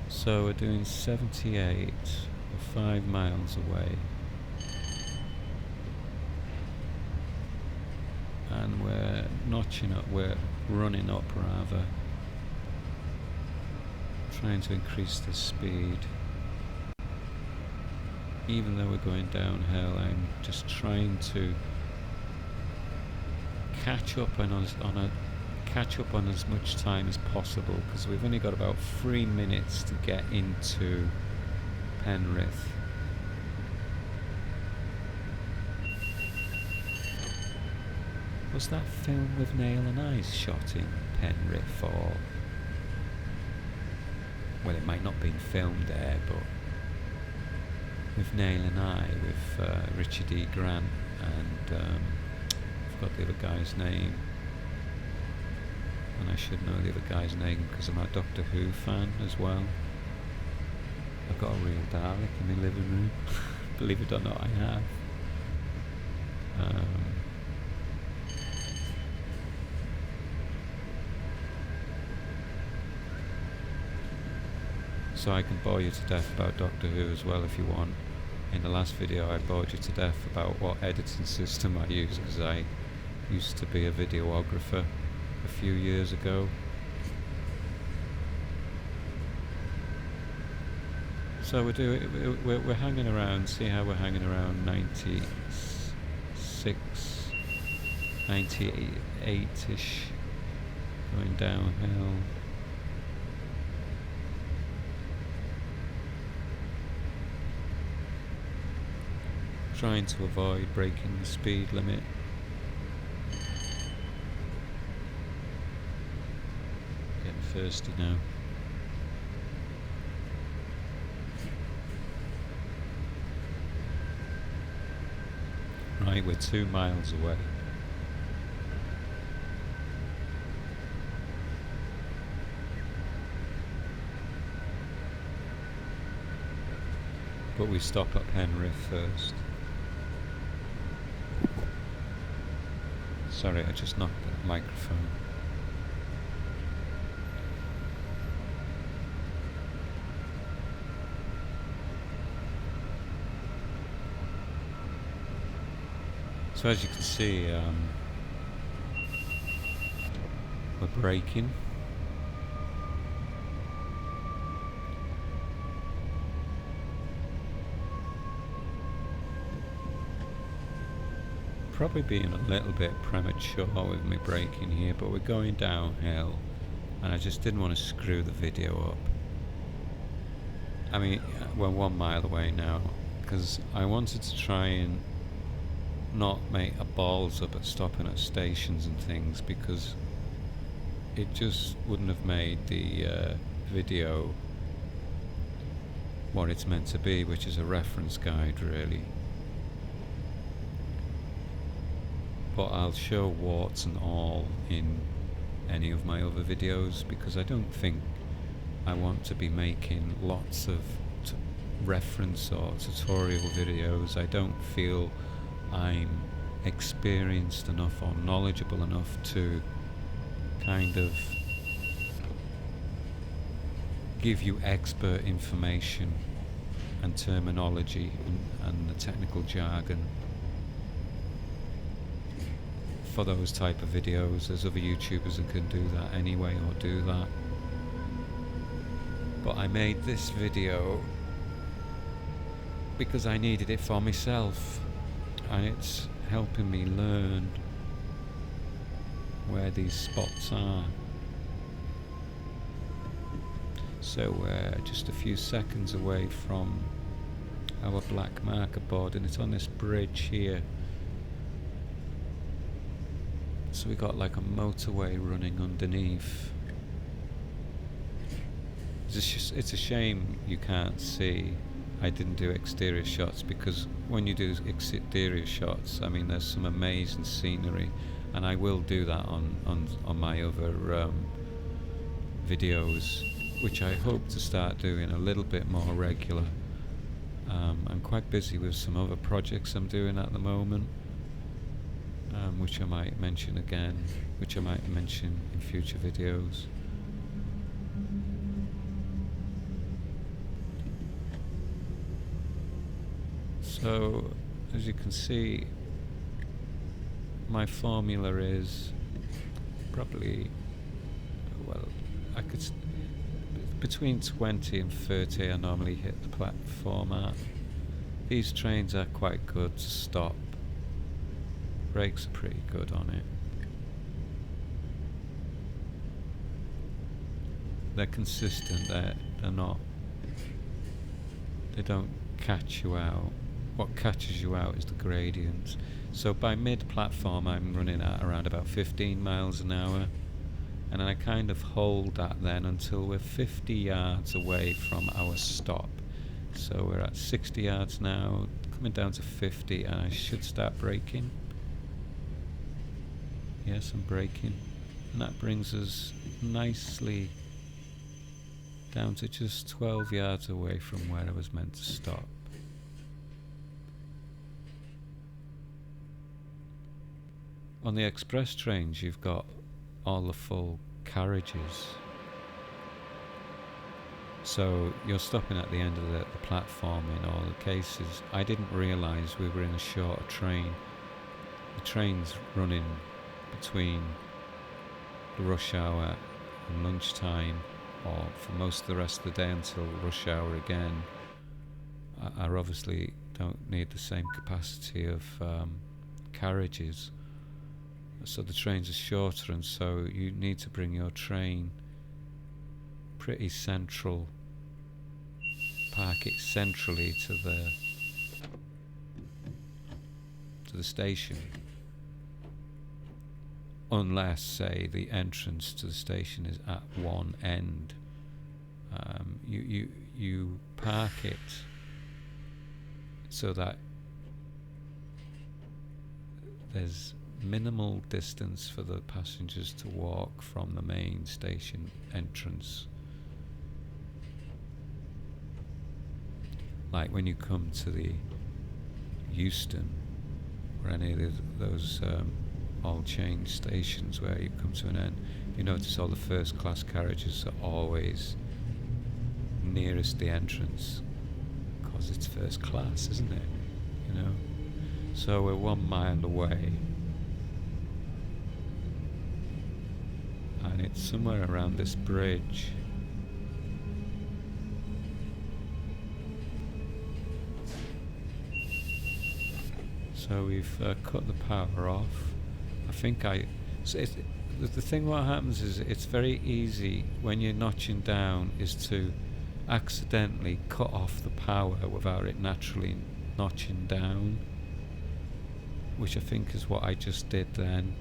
So we're doing 78, we're 5 miles away. And we're notching up, we're running up rather. Trying to increase the speed. even though we're going downhill, I'm just trying to catch up on as much time as possible, because we've only got about 3 minutes to get into Penrith. Was that film with Nail and Eyes shot in Penrith, or... well, it might not have been filmed there, but with Nail and I, with Richard E. Grant and I forgot the other guy's name, and I should know the other guy's name because I'm a Doctor Who fan as well. I've got a real Dalek in my living room. Believe it or not, I have. So I can bore you to death about Doctor Who as well if you want. In the last video I bored you to death about what editing system I use, because I used to be a videographer a few years ago. So we're hanging around, see how we're hanging around 96, 98-ish, going downhill. Trying to avoid breaking the speed limit. Getting thirsty now. Right, we're 2 miles away. But we stop at Penrith first. Sorry, I just knocked the microphone. So as you can see, we're braking. Probably being a little bit premature with me braking here, but we're going downhill and I just didn't want to screw the video up. I mean, we're 1 mile away now, because I wanted to try and not make a balls up at stopping at stations and things, because it just wouldn't have made the video what it's meant to be, which is a reference guide really. But I'll show warts and all in any of my other videos, because I don't think I want to be making lots of reference or tutorial videos. I don't feel I'm experienced enough or knowledgeable enough to kind of give you expert information and terminology and the technical jargon for those type of videos. There's other YouTubers that can do that anyway, or do that. But I made this video because I needed it for myself, and it's helping me learn where these spots are. So we're just a few seconds away from our black marker board, and it's on this bridge here. So we got like a motorway running underneath. It's a shame you can't see. I didn't do exterior shots, because when you do exterior shots, I mean, there's some amazing scenery, and I will do that on my other videos, which I hope to start doing a little bit more regular. I'm quite busy with some other projects I'm doing at the moment, which I might mention again, which I might mention in future videos. So, as you can see, my formula is probably, well, between 20 and 30 I normally hit the platform at. These trains are quite good to stop. Brakes are pretty good on it. They're consistent, they're not, they don't catch you out. What catches you out is the gradient. So by mid-platform I'm running at around about 15 miles an hour, and I kind of hold that then until we're 50 yards away from our stop. So we're at 60 yards now, coming down to 50, and I should start braking. Yes, I'm braking, and that brings us nicely down to just 12 yards away from where I was meant to stop. On the express trains you've got all the full carriages, so you're stopping at the end of the platform in all the cases. I didn't realise we were in a shorter train. The train's running between the rush hour and lunchtime, or for most of the rest of the day until rush hour again. I obviously don't need the same capacity of carriages, so the trains are shorter, and so you need to bring your train pretty central, park it centrally to the station, unless, say, the entrance to the station is at one end. You park it so that there's minimal distance for the passengers to walk from the main station entrance. Like when you come to the Euston or any of those all change stations where you come to an end, you notice all the first class carriages are always nearest the entrance, because it's first class, isn't it? You know, so we're 1 mile away, and it's somewhere around this bridge. So we've cut the power off. I think the thing what happens is it's very easy when you're notching down is to accidentally cut off the power without it naturally notching down, which I think is what I just did then.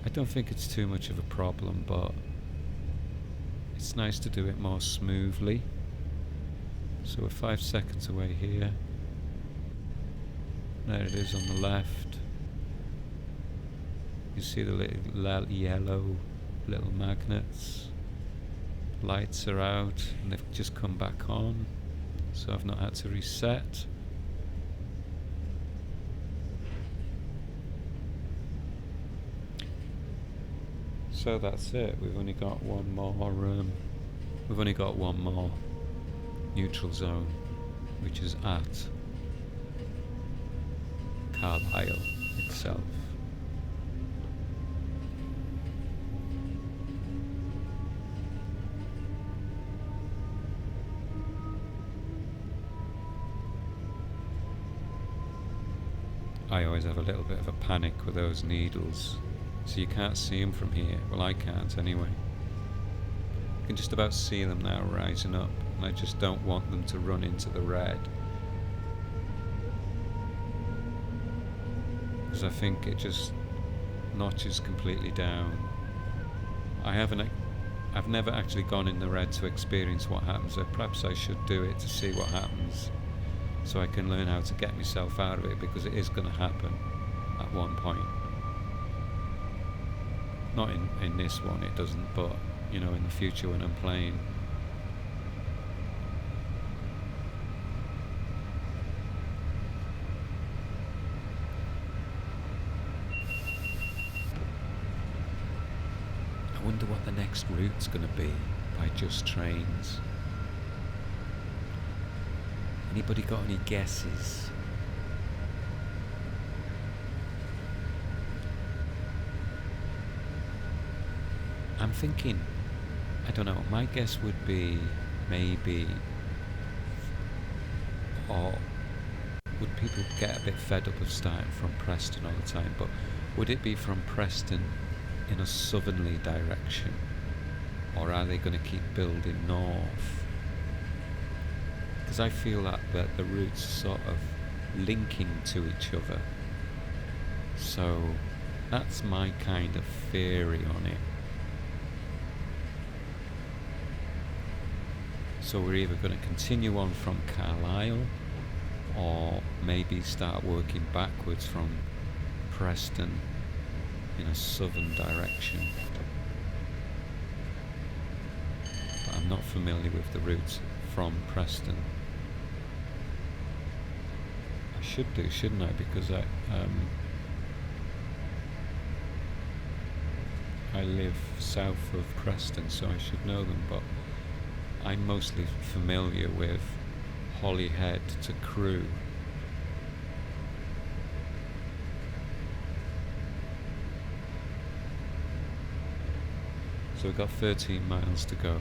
I don't think it's too much of a problem, but it's nice to do it more smoothly. So we're 5 seconds away here. There it is on the left. You see the little yellow little magnets. Lights are out and they've just come back on, so I've not had to reset. So that's it. We've only got one more neutral zone, which is at Carlisle itself. I always have a little bit of a panic with those needles, so you can't see them from here. Well, I can't anyway. You can just about see them now rising up, and I just don't want them to run into the red, because I think it just notches completely down. I've never actually gone in the red to experience what happens, so perhaps I should do it to see what happens, so I can learn how to get myself out of it, because it is going to happen at one point. Not in this one, it doesn't, but you know, in the future when I'm playing. I wonder what the next route's going to be by just trains. Anybody got any guesses? I'm thinking, I don't know, my guess would be maybe, or would people get a bit fed up of starting from Preston all the time, but would it be from Preston in a southerly direction, or are they going to keep building north? Because I feel that the routes are sort of linking to each other. So that's my kind of theory on it. So we're either going to continue on from Carlisle, or maybe start working backwards from Preston in a southern direction. But I'm not familiar with the routes from Preston. I should do, shouldn't I? Because I live south of Preston, so I should know them, but I'm mostly familiar with Holyhead to Crewe. So we've got 13 miles to go.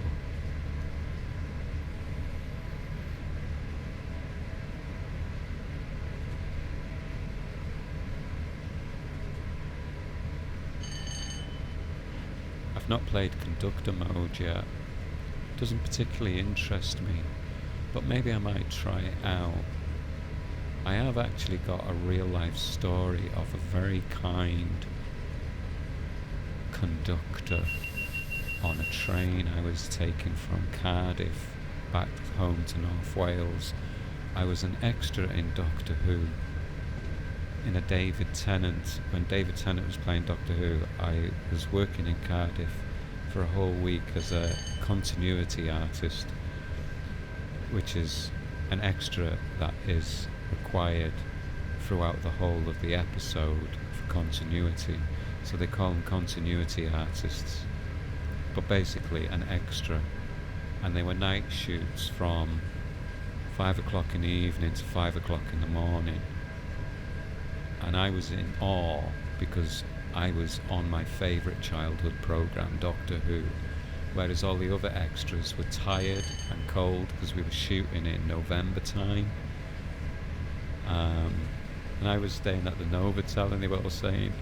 I've not played conductor mode yet. Doesn't particularly interest me, but maybe I might try it out. I have actually got a real life story of a very kind conductor on a train I was taking from Cardiff back home to North Wales. I was an extra in Doctor Who, in a David Tennant. When David Tennant was playing Doctor Who, I was working in Cardiff for a whole week as a continuity artist, which is an extra that is required throughout the whole of the episode for continuity. So they call them continuity artists, but basically an extra. And they were night shoots from 5 o'clock in the evening to 5 o'clock in the morning. And I was in awe because I was on my favourite childhood programme, Doctor Who, whereas all the other extras were tired and cold because we were shooting in November time. And I was staying at the Novotel, and they were all saying,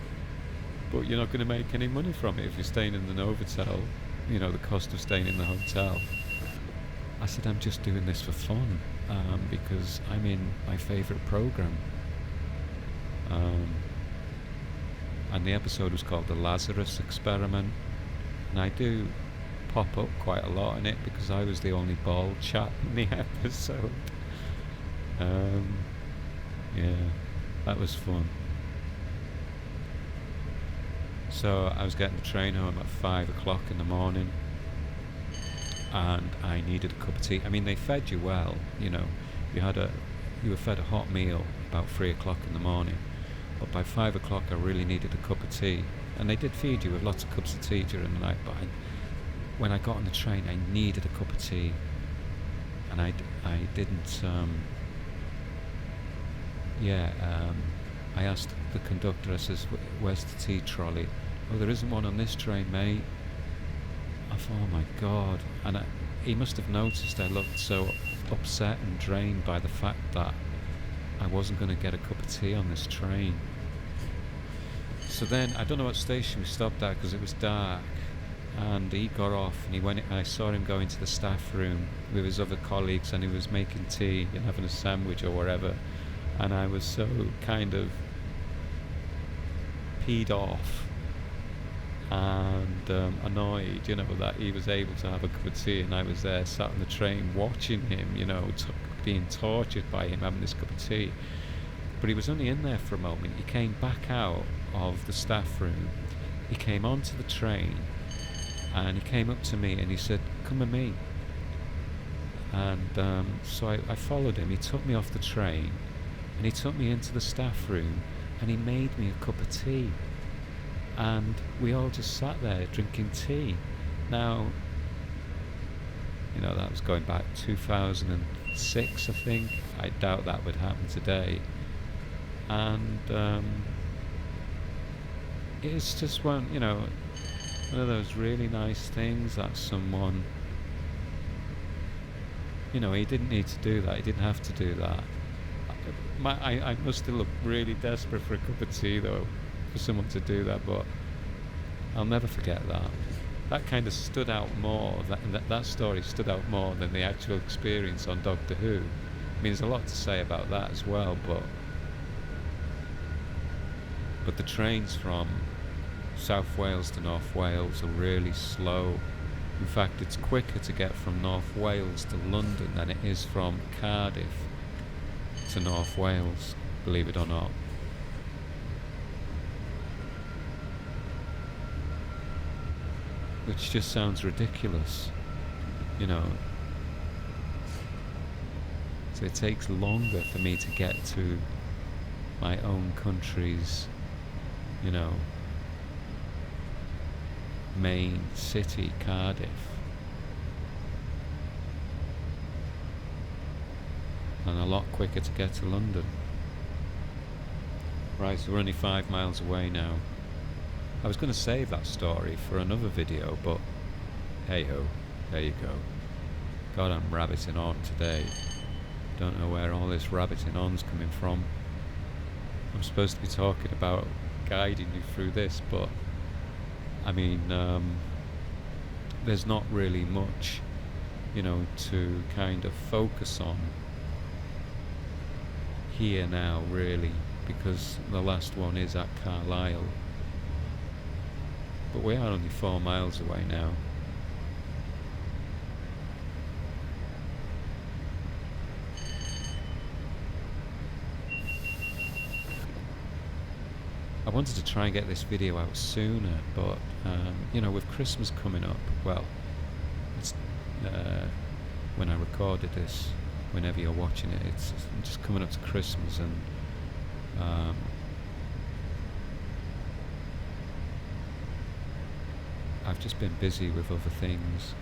but you're not going to make any money from it if you're staying in the Novotel, you know, the cost of staying in the hotel. I said, I'm just doing this for fun, because I'm in my favourite programme. And the episode was called The Lazarus Experiment, and I do pop up quite a lot in it because I was the only bald chap in the episode. Yeah, that was fun. So I was getting the train home at 5 o'clock in the morning, and I needed a cup of tea. I mean, they fed you well, you know, you were fed a hot meal about 3 o'clock in the morning. But by 5 o'clock I really needed a cup of tea. And they did feed you with lots of cups of tea during the night, but when I got on the train I needed a cup of tea. And I didn't, I asked the conductor, I says, where's the tea trolley? Oh, there isn't one on this train, mate. I thought, oh my God. And he must have noticed I looked so upset and drained by the fact that I wasn't going to get a cup of tea on this train. So then, I don't know what station we stopped at because it was dark, and he got off and he went. I saw him go into the staff room with his other colleagues, and he was making tea and having a sandwich or whatever, and I was so kind of peed off and annoyed, you know, that he was able to have a cup of tea and I was there sat on the train watching him, you know, being tortured by him having this cup of tea. But he was only in there for a moment. He came back out of the staff room, he came onto the train, and he came up to me and he said, come with me. And so I followed him. He took me off the train and he took me into the staff room and he made me a cup of tea, and we all just sat there drinking tea. Now, you know, that was going back 2006, I think. I doubt that would happen today. And it's just one of those really nice things that someone, you know, he didn't need to do that, he didn't have to do that. I must have looked really desperate for a cup of tea though, for someone to do that, but I'll never forget that. That kind of stood out more, that story stood out more than the actual experience on Doctor Who. I mean, there's a lot to say about that as well, but the trains from South Wales to North Wales are really slow. In fact, it's quicker to get from North Wales to London than it is from Cardiff to North Wales, believe it or not. Which just sounds ridiculous, you know. So it takes longer for me to get to my own country's, you know, main city, Cardiff, and a lot quicker to get to London. Right, so we're only 5 miles away now. I was going to save that story for another video, but hey ho, there you go. God, I'm rabbiting on today. Don't know where all this rabbiting on's coming from. I'm supposed to be talking about guiding you through this, but I mean, there's not really much, you know, to kind of focus on here now, really, because the last one is at Carlisle. But we are only 4 miles away now. I wanted to try and get this video out sooner, but you know, with Christmas coming up, well, it's when I recorded this, whenever you're watching it, it's just coming up to Christmas, and I've just been busy with other things,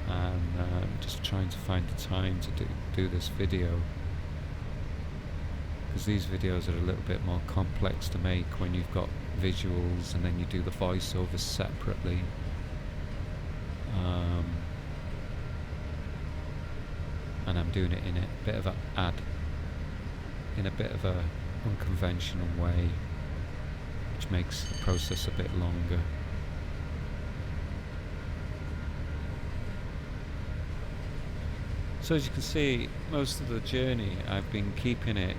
and just trying to find the time to do this video, because these videos are a little bit more complex to make when you've got visuals and then you do the voiceovers separately. And I'm doing it in a bit of a unconventional way, which makes the process a bit longer. So as you can see, most of the journey I've been keeping it,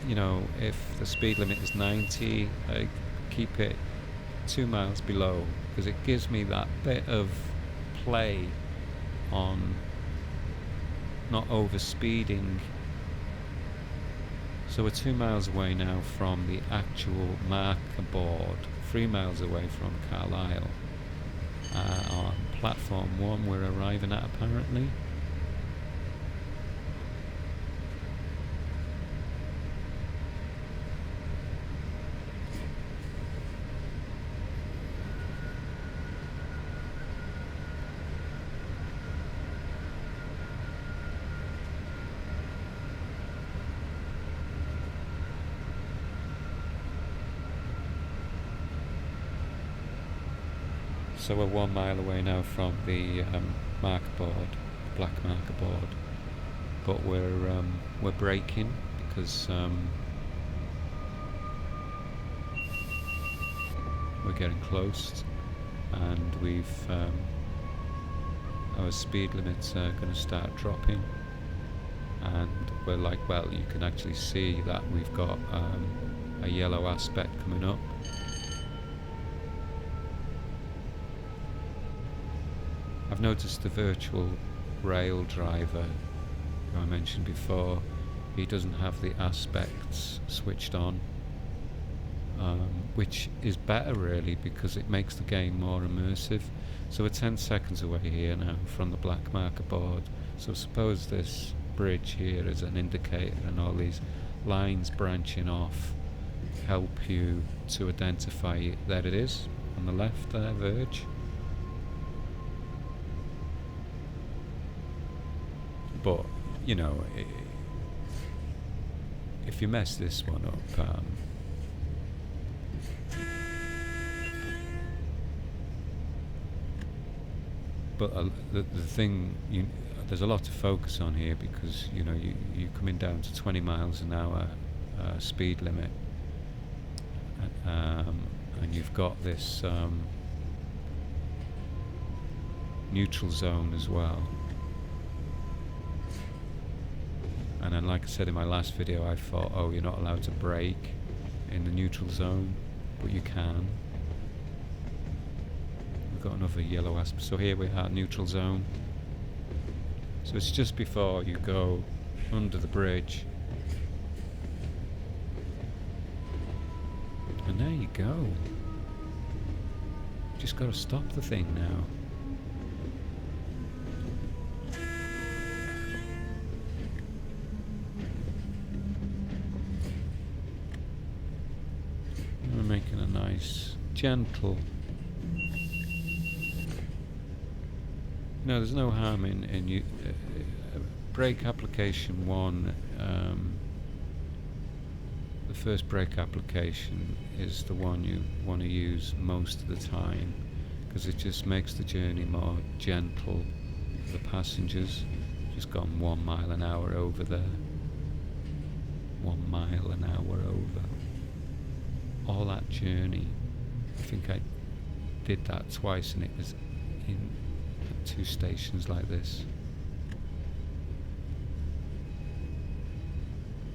you know, if the speed limit is 90, I keep it 2 miles below, because it gives me that bit of play on not over speeding. So we're 2 miles away now from the actual marker board, 3 miles away from Carlisle. On platform 1 we're arriving at, apparently. So we're 1 mile away now from the marker board, black marker board, but we're braking because we're getting close, and we've our speed limits are going to start dropping, and we're like, well, you can actually see that we've got a yellow aspect coming up. I've noticed the virtual rail driver who I mentioned before, he doesn't have the aspects switched on, which is better really, because it makes the game more immersive. So we're 10 seconds away here now from the black marker board, so suppose this bridge here is an indicator, and all these lines branching off help you to identify it. There it is on the left there, verge. But, you know, if you mess this one up, but the thing, there's a lot to focus on here, because you know you're coming down to 20 miles an hour speed limit, and you've got this neutral zone as well. And then, like I said in my last video, I thought, oh, you're not allowed to brake in the neutral zone, but you can. We've got another yellow aspect. So here we are, neutral zone. So it's just before you go under the bridge. And there you go. Just got to stop the thing now. We're making a nice, gentle. No, there's no harm in you. Brake application 1. The first brake application is the one you want to use most of the time, because it just makes the journey more gentle for the passengers. Just gone 1 mile an hour over there. 1 mile an hour over. All that journey. I think I did that twice, and it was in 2 stations like this.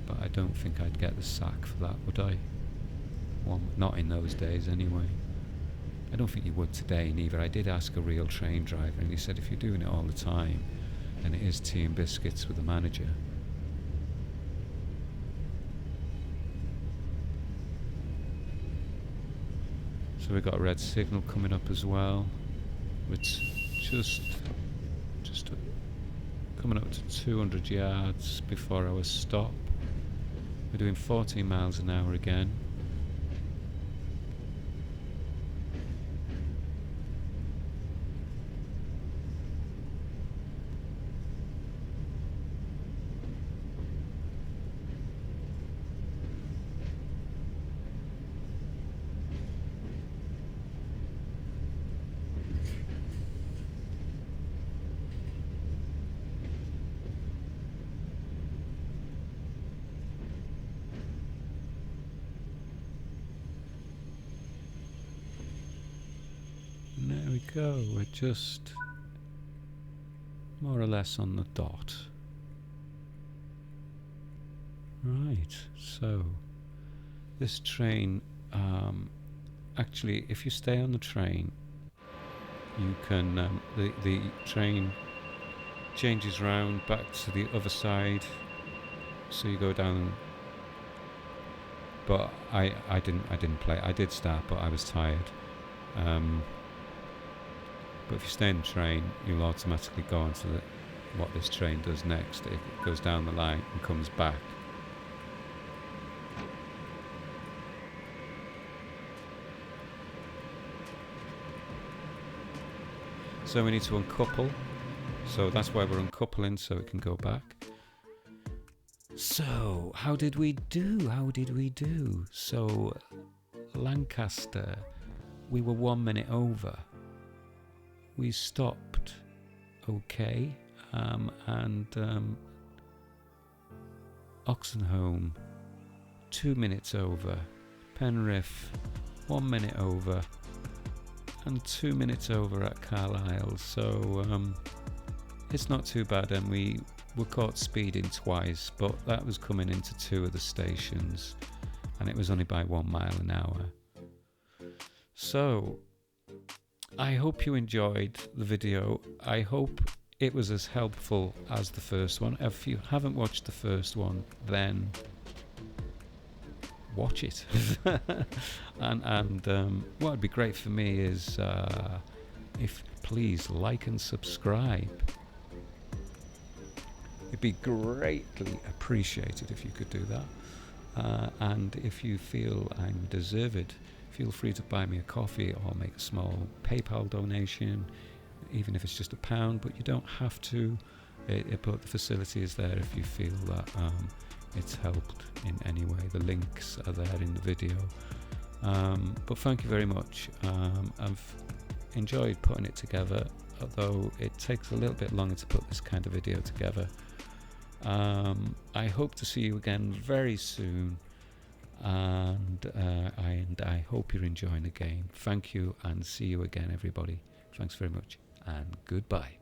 But I don't think I'd get the sack for that, would I? Well, not in those days anyway. I don't think you would today neither. I did ask a real train driver, and he said if you're doing it all the time, then it is tea and biscuits with the manager. So we've got a red signal coming up as well. It's just coming up to 200 yards before our stop. We're doing 14 miles an hour again. There we go, we're just more or less on the dot. Right, so this train, actually if you stay on the train, you can, the train changes round back to the other side, so you go down, but I didn't play, I did start but I was tired. But if you stay in the train, you'll automatically go on to what this train does next. It goes down the line and comes back. So we need to uncouple. So that's why we're uncoupling, so it can go back. So, how did we do? So, Lancaster, we were 1 minute over. We stopped okay, and Oxenholme 2 minutes over, Penrith 1 minute over, and 2 minutes over at Carlisle. So it's not too bad, and we were caught speeding twice, but that was coming into 2 of the stations, and it was only by 1 mile an hour. So I hope you enjoyed the video. I hope it was as helpful as the first one. If you haven't watched the first one, then watch it. and what would be great for me is if please like and subscribe. It'd be greatly appreciated if you could do that. And if you feel I'm deserved, feel free to buy me a coffee or make a small PayPal donation, even if it's just £1, but you don't have to. But the facility is there if you feel that it's helped in any way. The links are there in the video. But thank you very much. I've enjoyed putting it together, although it takes a little bit longer to put this kind of video together. I hope to see you again very soon, and I hope you're enjoying the game. Thank you, and see you again, everybody. Thanks very much, and goodbye.